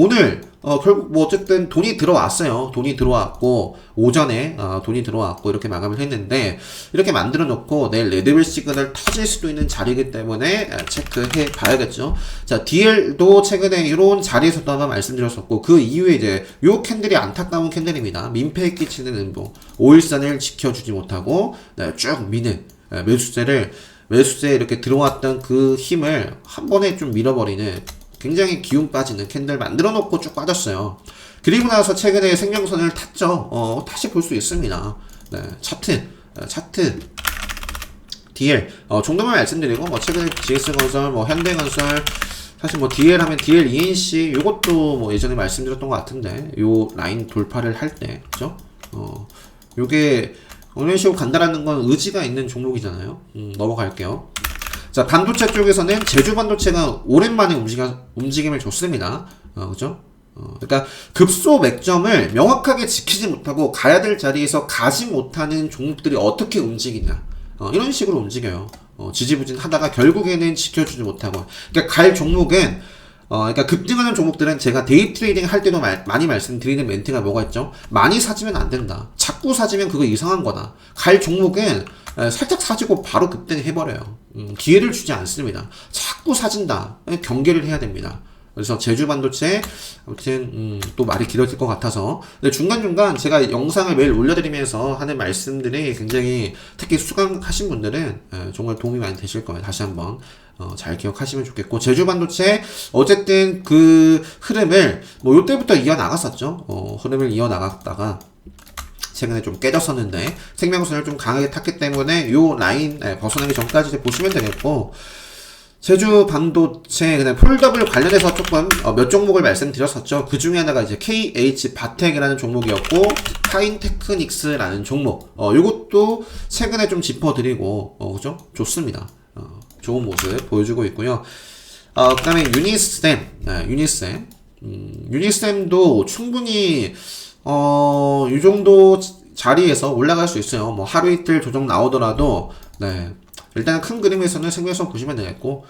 결국 뭐 어쨌든 돈이 들어왔어요. 돈이 들어왔고, 오전에, 돈이 들어왔고, 이렇게 마감을 했는데, 이렇게 만들어 놓고, 내일 레드벨 시그널 터질 수도 있는 자리이기 때문에, 체크해 봐야겠죠. 자, DL도 최근에 이런 자리에서도 한번 말씀드렸었고, 그 이후에 이제, 요 캔들이 안타까운 캔들입니다. 민폐에 끼치는 음보. 5일선을 지켜주지 못하고, 네, 쭉 미는, 매수세에 이렇게 들어왔던 그 힘을 한 번에 좀 밀어버리는, 굉장히 기운 빠지는 캔들 만들어 놓고 쭉 빠졌어요. 그리고 나서 최근에 생명선을 탔죠. 다시 볼 수 있습니다. 네, 차트 DL 정도만 말씀드리고 뭐 최근에 GS건설, 뭐 현대건설, 사실 뭐 DL 하면 DL ENC 요것도 뭐 예전에 말씀드렸던 것 같은데 요 라인 돌파를 할 때 그죠? 요게 어느 식으로 간다라는 건 의지가 있는 종목이잖아요. 넘어갈게요. 자, 반도체 쪽에서는 제주 반도체가 오랜만에 움직임을 줬습니다. 그죠? 그러니까 급소 맥점을 명확하게 지키지 못하고 가야 될 자리에서 가지 못하는 종목들이 어떻게 움직이냐. 이런 식으로 움직여요. 지지부진 하다가 결국에는 지켜주지 못하고. 그러니까 갈 종목은 그러니까 급등하는 종목들은 제가 데이 트레이딩 할 때도 많이 말씀드리는 멘트가 뭐가 있죠? 많이 사지면 안 된다. 자꾸 사지면 그거 이상한 거다. 갈 종목은 살짝 사지고 바로 급등해버려요. 기회를 주지 않습니다. 자꾸 사진다. 경계를 해야 됩니다. 그래서 제주 반도체 아무튼 또 말이 길어질 것 같아서 근데 중간중간 제가 영상을 매일 올려드리면서 하는 말씀들이 굉장히 특히 수강하신 분들은 정말 도움이 많이 되실 거예요. 다시 한번 잘 기억하시면 좋겠고 제주 반도체 어쨌든 그 흐름을 뭐 요때부터 이어나갔었죠. 흐름을 이어나갔다가 최근에 좀 깨졌었는데 생명선을 좀 강하게 탔기 때문에 요 라인 벗어나기 전까지 보시면 되겠고 제주 반도체 그다음에 폴더블 관련해서 조금 몇 종목을 말씀드렸었죠. 그 중에 하나가 이제 KH 바텍이라는 종목이었고 파인테크닉스라는 종목 요것도 최근에 좀 짚어드리고 그죠? 좋습니다. 좋은 모습 보여주고 있고요. 그다음에 유니쌤도 충분히 이 정도 자리에서 올라갈 수 있어요. 뭐 하루 이틀 조정 나오더라도 네. 일단 큰 그림에서는 생명선 보시면 되겠고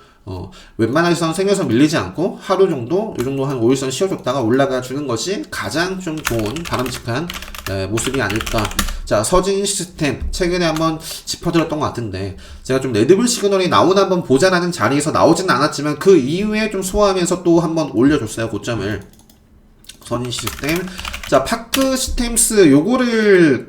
웬만해서는 생명선 밀리지 않고 하루 정도 이 정도 한 5일선 씌워줬다가 올라가 주는 것이 가장 좀 좋은 바람직한 모습이 아닐까. 자, 서진 시스템 최근에 한번 짚어드렸던 것 같은데 제가 좀 레드불 시그널이 나오나 한번 보자라는 자리에서 나오지는 않았지만 그 이후에 좀 소화하면서 또 한번 올려줬어요. 고점을. 서진 시스템. 자, 파크 시스템스 요거를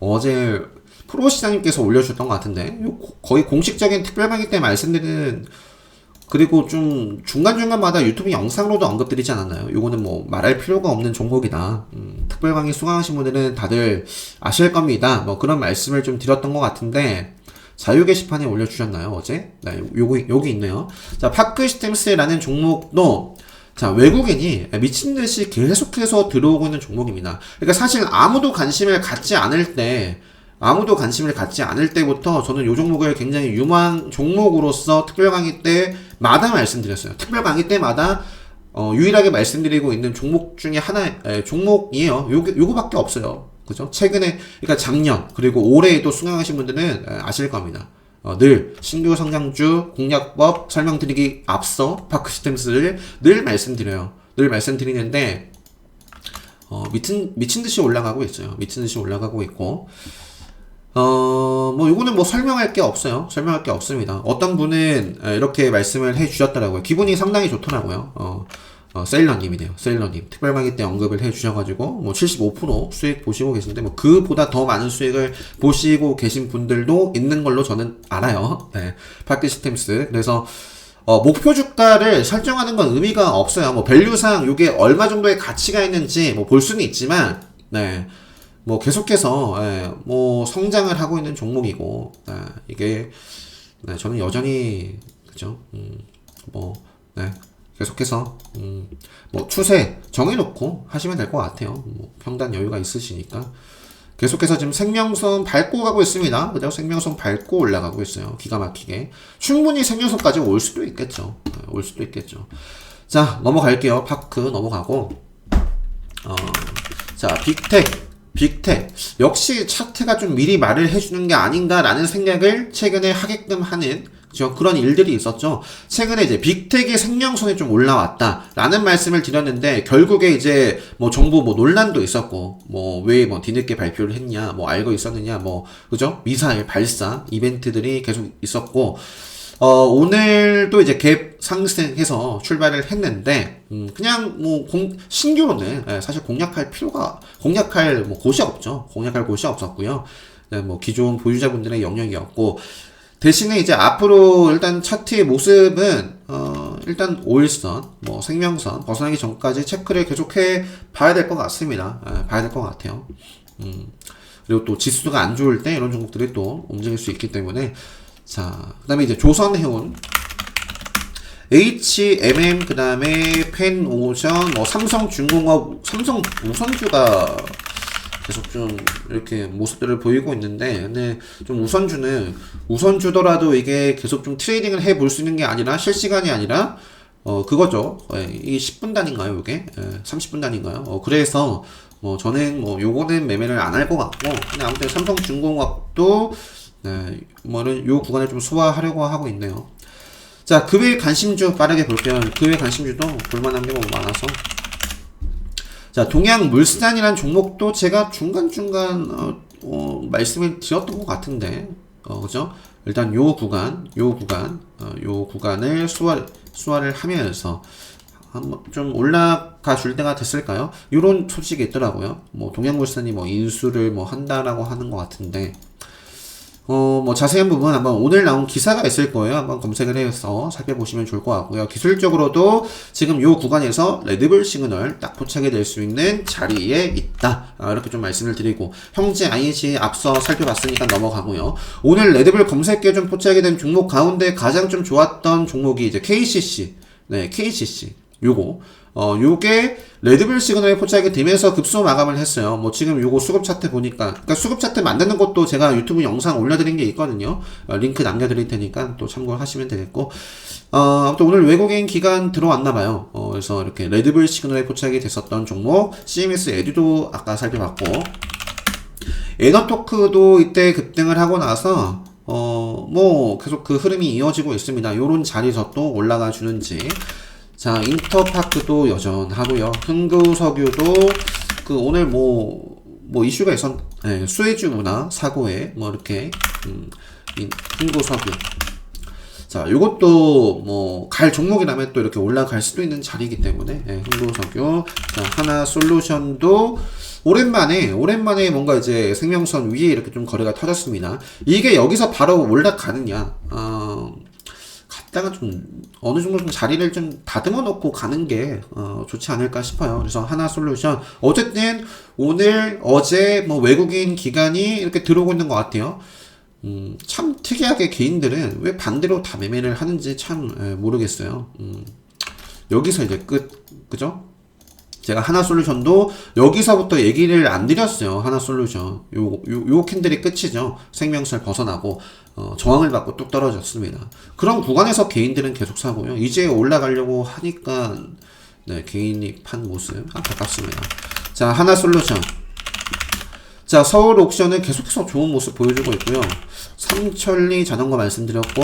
어제 프로 시장님께서 올려주셨던 것 같은데 거의 공식적인 특별방위 때 말씀드리는 그리고 좀 중간중간마다 유튜브 영상으로도 언급드리지 않았나요? 요거는 뭐 말할 필요가 없는 종목이다. 특별강의 수강하신 분들은 다들 아실 겁니다. 뭐 그런 말씀을 좀 드렸던 것 같은데 자유 게시판에 올려주셨나요, 어제? 네, 여기 있네요. 자, 파크시스템스라는 종목도 자, 외국인이 미친 듯이 계속해서 들어오고 있는 종목입니다. 그러니까 사실 아무도 관심을 갖지 않을 때부터 저는 이 종목을 굉장히 유망 종목으로서 특별 강의 때마다 말씀드렸어요. 특별 강의 때마다 유일하게 말씀드리고 있는 종목 중에 종목이에요. 요거밖에 없어요. 그죠? 최근에, 그러니까 작년, 그리고 올해에도 수강하신 분들은 아실 겁니다. 늘 신규 성장주 공략법 설명드리기 앞서 파크시스템스를 늘 말씀드려요. 늘 말씀드리는데 미친 듯이 올라가고 있어요. 미친 듯이 올라가고 있고 뭐 요거는 뭐 설명할 게 없어요. 설명할 게 없습니다. 어떤 분은 이렇게 말씀을 해 주셨더라고요. 기분이 상당히 좋더라고요. 세일러님이네요. 세일러님. 특별 강의 때 언급을 해 주셔가지고, 뭐 75% 수익 보시고 계신데, 뭐 그보다 더 많은 수익을 보시고 계신 분들도 있는 걸로 저는 알아요. 네. 파크시스템스. 그래서, 목표 주가를 설정하는 건 의미가 없어요. 뭐 밸류상 요게 얼마 정도의 가치가 있는지 뭐 볼 수는 있지만, 네. 뭐 계속해서, 뭐 성장을 하고 있는 종목이고, 이게, 저는 여전히, 그죠? 네. 계속해서 뭐 추세 정해놓고 하시면 될 것 같아요. 뭐 평단 여유가 있으시니까 계속해서 지금 생명선 밟고 가고 있습니다. 그죠? 생명선 밟고 올라가고 있어요. 기가 막히게 충분히 생명선까지 올 수도 있겠죠. 올 수도 있겠죠. 자, 넘어갈게요. 파크 넘어가고 자, 빅텍 역시 차트가 좀 미리 말을 해주는 게 아닌가라는 생각을 최근에 하게끔 하는 그런 일들이 있었죠. 최근에 이제 빅텍의 생명선이 좀 올라왔다라는 말씀을 드렸는데 결국에 이제 뭐 정부 뭐 논란도 있었고 뭐 왜 뭐 뒤늦게 발표를 했냐 뭐 알고 있었느냐 뭐 그죠? 미사일 발사 이벤트들이 계속 있었고 오늘도 이제 갭 상승해서 출발을 했는데 그냥 뭐 신규로는 사실 공략할 뭐 곳이 없죠. 공략할 곳이 없었고요. 뭐 기존 보유자분들의 영역이었고 대신에 이제 앞으로 일단 차트의 모습은 일단 5일선 뭐 생명선 벗어나기 전까지 체크를 계속해 봐야 될 것 같습니다. 봐야 될 것 같아요. 그리고 또 지수가 안 좋을 때 이런 종목들이 또 움직일 수 있기 때문에 자, 그다음에 이제 조선해운 HMM 그다음에 펜오션 뭐 삼성중공업 삼성 우선주가 계속 좀 이렇게 모습들을 보이고 있는데 근데 좀 우선주더라도 이게 계속 좀 트레이딩을 해 볼 수 있는 게 아니라 실시간이 아니라 그거죠. 이게 10분 단인가요, 이게? 30분 단인가요? 그래서 뭐 저는 뭐 요거는 매매를 안 할 것 같고 근데 아무튼 삼성중공업도 뭐는 요 구간을 좀 소화하려고 하고 있네요. 자, 그 외 관심주 빠르게 볼게요. 그 외 관심주도 볼만한 게 너무 많아서 자, 동양물산이라는 종목도 제가 중간중간 말씀을 드렸던 것 같은데 그죠? 일단 요 구간을 수화를 하면서 한번 좀 올라가 줄 때가 됐을까요? 요런 소식이 있더라고요. 뭐 동양물산이 뭐 인수를 뭐 한다라고 하는 것 같은데 뭐 자세한 부분 한번 오늘 나온 기사가 있을 거예요. 한번 검색을 해서 살펴보시면 좋을 것 같고요. 기술적으로도 지금 요 구간에서 레드불 시그널 딱 포착이 될 수 있는 자리에 있다. 이렇게 좀 말씀을 드리고 형제 IH 앞서 살펴봤으니까 넘어가고요. 오늘 레드불 검색에 좀 포착이 된 종목 가운데 가장 좀 좋았던 종목이 이제 KCC. 네, KCC. 요게 레드불 시그널에 포착이 되면서 급소 마감을 했어요. 뭐 지금 요거 수급 차트 보니까 그러니까 수급 차트 만드는 것도 제가 유튜브 영상 올려드린 게 있거든요. 링크 남겨드릴 테니까 또 참고하시면 되겠고 아무튼 오늘 외국인 기간 들어왔나봐요. 그래서 이렇게 레드불 시그널에 포착이 됐었던 종목 CMS 에듀도 아까 살펴봤고 에너토크도 이때 급등을 하고 나서 뭐 계속 그 흐름이 이어지고 있습니다. 요런 자리에서 또 올라가 주는지 자, 인터파크도 여전하고요. 흥구석유도 그 오늘 뭐 이슈가 수혜주 문화 사고에 뭐 이렇게 흥구석유 자, 요것도 뭐 갈 종목이라면 또 이렇게 올라갈 수도 있는 자리이기 때문에 흥구석유 자, 하나솔루션도 오랜만에 뭔가 이제 생명선 위에 이렇게 좀 거래가 터졌습니다. 이게 여기서 바로 올라가느냐 갔다가 좀 어느 정도 좀 자리를 좀 다듬어 놓고 가는 게 좋지 않을까 싶어요. 그래서 하나솔루션 어쨌든 오늘 어제 뭐 외국인 기관이 이렇게 들어오고 있는 것 같아요. 참 특이하게 개인들은 왜 반대로 다 매매를 하는지 참 모르겠어요. 여기서 이제 그죠? 제가 하나솔루션도 여기서부터 얘기를 안 드렸어요. 하나솔루션. 요 캔들이 끝이죠. 생명살 벗어나고, 저항을 받고 뚝 떨어졌습니다. 그런 구간에서 개인들은 계속 사고요. 이제 올라가려고 하니까, 네, 개인이 판 모습 안타깝습니다. 자, 하나솔루션. 자, 서울 옥션은 계속해서 좋은 모습 보여주고 있고요. 삼천리 자전거 말씀드렸고,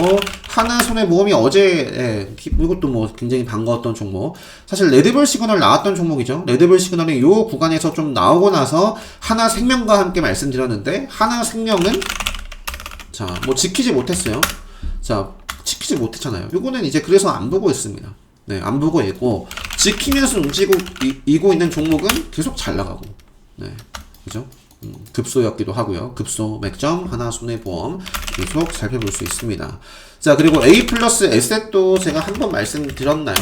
하나손해보험이 어제, 이것도 뭐 굉장히 반가웠던 종목. 사실 레드불 시그널 나왔던 종목이죠. 레드불 시그널이 요 구간에서 좀 나오고 나서 하나생명과 함께 말씀드렸는데, 하나생명은, 자, 뭐 지키지 못했어요. 자, 지키지 못했잖아요. 요거는 이제 그래서 안 보고 있습니다. 네, 안 보고 있고, 지키면서 움직이고 있는 종목은 계속 잘 나가고, 네, 그죠? 급소였기도 하고요. 급소, 맥점, 하나손해보험 계속 살펴볼 수 있습니다. 자, 그리고 A 플러스 에셋도 제가 한번 말씀드렸나요?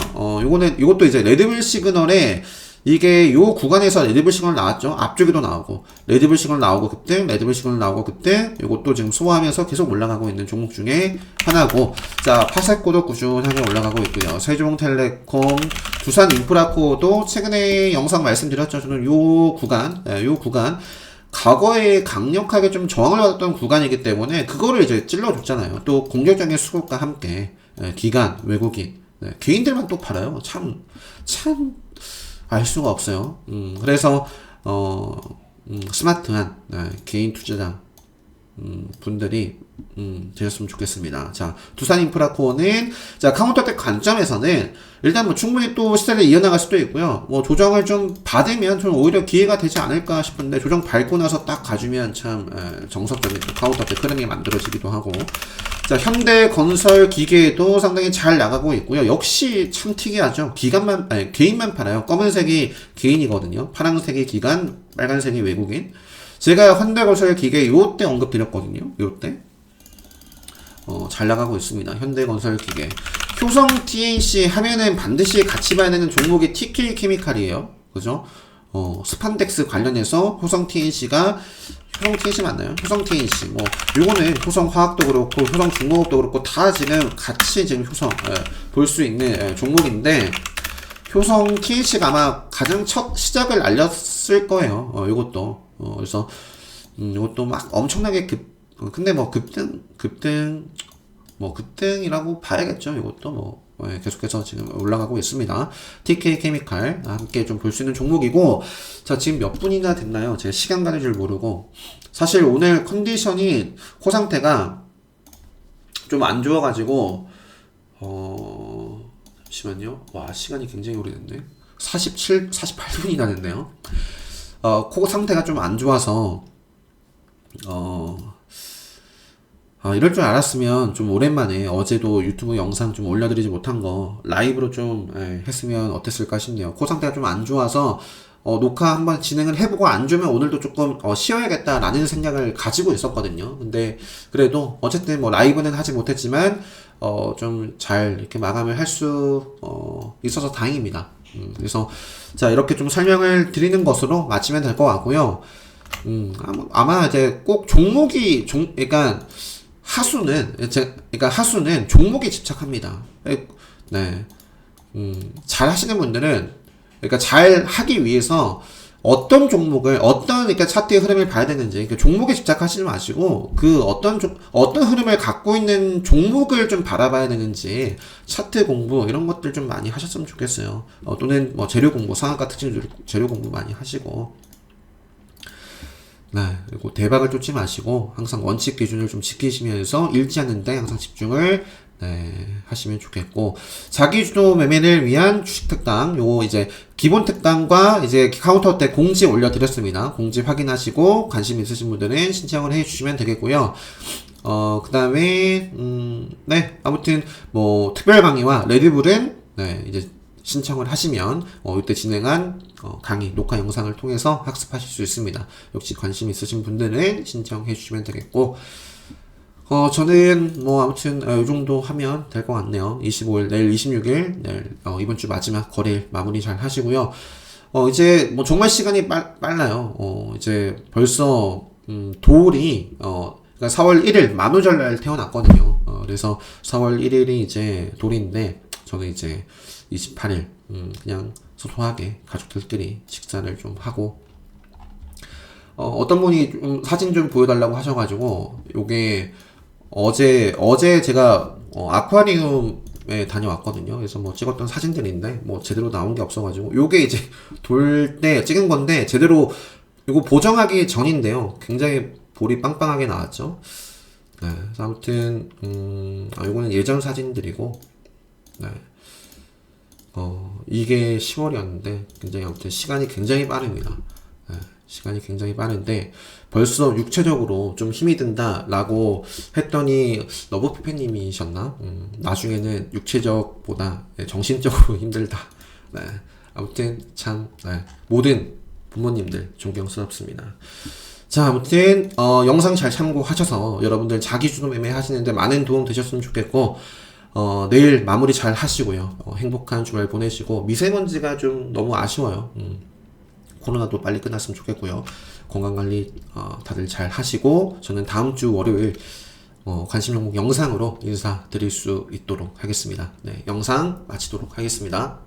요것도 이제 레드불 시그널에 이게 요 구간에서 레드불 시그널 나왔죠. 앞쪽에도 나오고, 레드불 시그널 나오고 급등, 레드불 시그널 나오고 급등, 요것도 지금 소화하면서 계속 올라가고 있는 종목 중에 하나고, 자, 파세코도 꾸준하게 올라가고 있고요. 세종텔레콤, 두산인프라코도 최근에 영상 말씀드렸죠. 저는 요 구간, 과거에 강력하게 좀 저항을 받았던 구간이기 때문에 그거를 이제 찔러줬잖아요. 또 공격적인 수급과 함께 기관, 외국인, 개인들만 또 팔아요. 참 알 수가 없어요. 그래서 스마트한 개인 투자자 분들이 되셨으면 좋겠습니다. 자, 두산인프라코어는 자, 카운터텍 관점에서는 일단 뭐 충분히 또 시세를 이어나갈 수도 있고요. 뭐 조정을 좀 받으면 좀 오히려 기회가 되지 않을까 싶은데, 조정 밟고 나서 딱 가주면 참 정석적인 카운터텍 흐름이 만들어지기도 하고, 자, 현대건설 기계도 상당히 잘 나가고 있고요. 역시 참 특이하죠. 개인만 팔아요. 검은색이 개인이거든요. 파란색이 기관, 빨간색이 외국인. 제가 현대건설 기계 요때 언급 드렸거든요. 요때. 잘 나가고 있습니다. 현대건설 기계. 효성 TNC 하면은 반드시 같이 봐야 되는 종목이 TK 케미칼이에요. 그죠? 스판덱스 관련해서 효성 TNC가, 효성 TNC 맞나요? 효성 TNC. 뭐, 요거는 효성 화학도 그렇고, 효성 중공업도 그렇고, 다 지금 같이 지금 볼 수 있는 종목인데, 효성 TNC가 아마 가장 첫 시작을 알렸을 거예요. 요것도. 그래서, 요것도 막 엄청나게 근데 뭐 급등이라고 봐야겠죠. 이것도 뭐, 계속해서 지금 올라가고 있습니다. TK 케미칼, 함께 좀 볼 수 있는 종목이고, 자, 지금 몇 분이나 됐나요? 제가 시간 가는 줄 모르고. 사실 오늘 컨디션이, 코 상태가 좀 안 좋아가지고, 잠시만요. 와, 시간이 굉장히 오래됐네. 48분이나 됐네요. 코 상태가 좀 안 좋아서, 이럴 줄 알았으면 좀 오랜만에 어제도 유튜브 영상 좀 올려드리지 못한 거 라이브로 좀 했으면 어땠을까 싶네요. 코 상태가 좀 안 좋아서 녹화 한번 진행을 해보고 안 좋으면 오늘도 조금 쉬어야겠다라는 생각을 가지고 있었거든요. 근데 그래도 어쨌든 뭐 라이브는 하지 못했지만 좀 잘 이렇게 마감을 할 수 있어서 다행입니다. 그래서 자, 이렇게 좀 설명을 드리는 것으로 마치면 될 것 같고요. 아마 이제 꼭 그러니까 하수는 종목에 집착합니다. 네. 잘 하시는 분들은, 그러니까 잘 하기 위해서 어떤 종목을, 그러니까 차트의 흐름을 봐야 되는지, 그러니까 종목에 집착하시지 마시고, 어떤 흐름을 갖고 있는 종목을 좀 바라봐야 되는지, 차트 공부, 이런 것들 좀 많이 하셨으면 좋겠어요. 또는 뭐 재료 공부, 상한가 특징 재료 공부 많이 하시고, 네, 그리고 대박을 쫓지 마시고 항상 원칙 기준을 좀 지키시면서 일치하는데 항상 집중을 하시면 좋겠고, 자기주도 매매를 위한 주식 특강, 요거 이제 기본 특강과 이제 카운터 때 공지 올려드렸습니다. 공지 확인하시고 관심 있으신 분들은 신청을 해주시면 되겠고요. 그 다음에 네, 아무튼 뭐 특별 강의와 레드불은 이제 신청을 하시면 이때 진행한 강의 녹화 영상을 통해서 학습하실 수 있습니다. 역시 관심 있으신 분들은 신청해 주시면 되겠고, 저는 뭐 아무튼 이 정도 하면 될 것 같네요. 25일, 내일 26일, 내일 이번 주 마지막 거래일 마무리 잘 하시고요. 이제 뭐 정말 시간이 빨라요. 이제 벌써 돌이 그러니까 4월 1일 만우절날 태어났거든요. 그래서 4월 1일이 이제 돌인데 저는 이제 28일 그냥 소소하게 가족들끼리 식사를 좀 하고 어떤 분이 좀 사진 좀 보여달라고 하셔가지고 요게 어제 제가 아쿠아리움에 다녀왔거든요. 그래서 뭐 찍었던 사진들인데 뭐 제대로 나온 게 없어가지고 요게 이제 돌 때 찍은 건데 제대로 이거 보정하기 전인데요. 굉장히 볼이 빵빵하게 나왔죠. 네, 그래서 아무튼 요거는 예전 사진들이고 네. 이게 10월이었는데 굉장히 아무튼 시간이 굉장히 빠릅니다. 네, 시간이 굉장히 빠른데 벌써 육체적으로 좀 힘이 든다라고 했더니 러브피페님이셨나? 나중에는 육체적보다 정신적으로 힘들다. 네, 아무튼 참 네, 모든 부모님들 존경스럽습니다. 자, 아무튼 영상 잘 참고하셔서 여러분들 자기주도 매매 하시는데 많은 도움 되셨으면 좋겠고 내일 마무리 잘 하시고요. 행복한 주말 보내시고 미세먼지가 좀 너무 아쉬워요. 코로나도 빨리 끝났으면 좋겠고요. 건강관리 다들 잘 하시고 저는 다음 주 월요일 관심 종목 영상으로 인사드릴 수 있도록 하겠습니다. 네, 영상 마치도록 하겠습니다.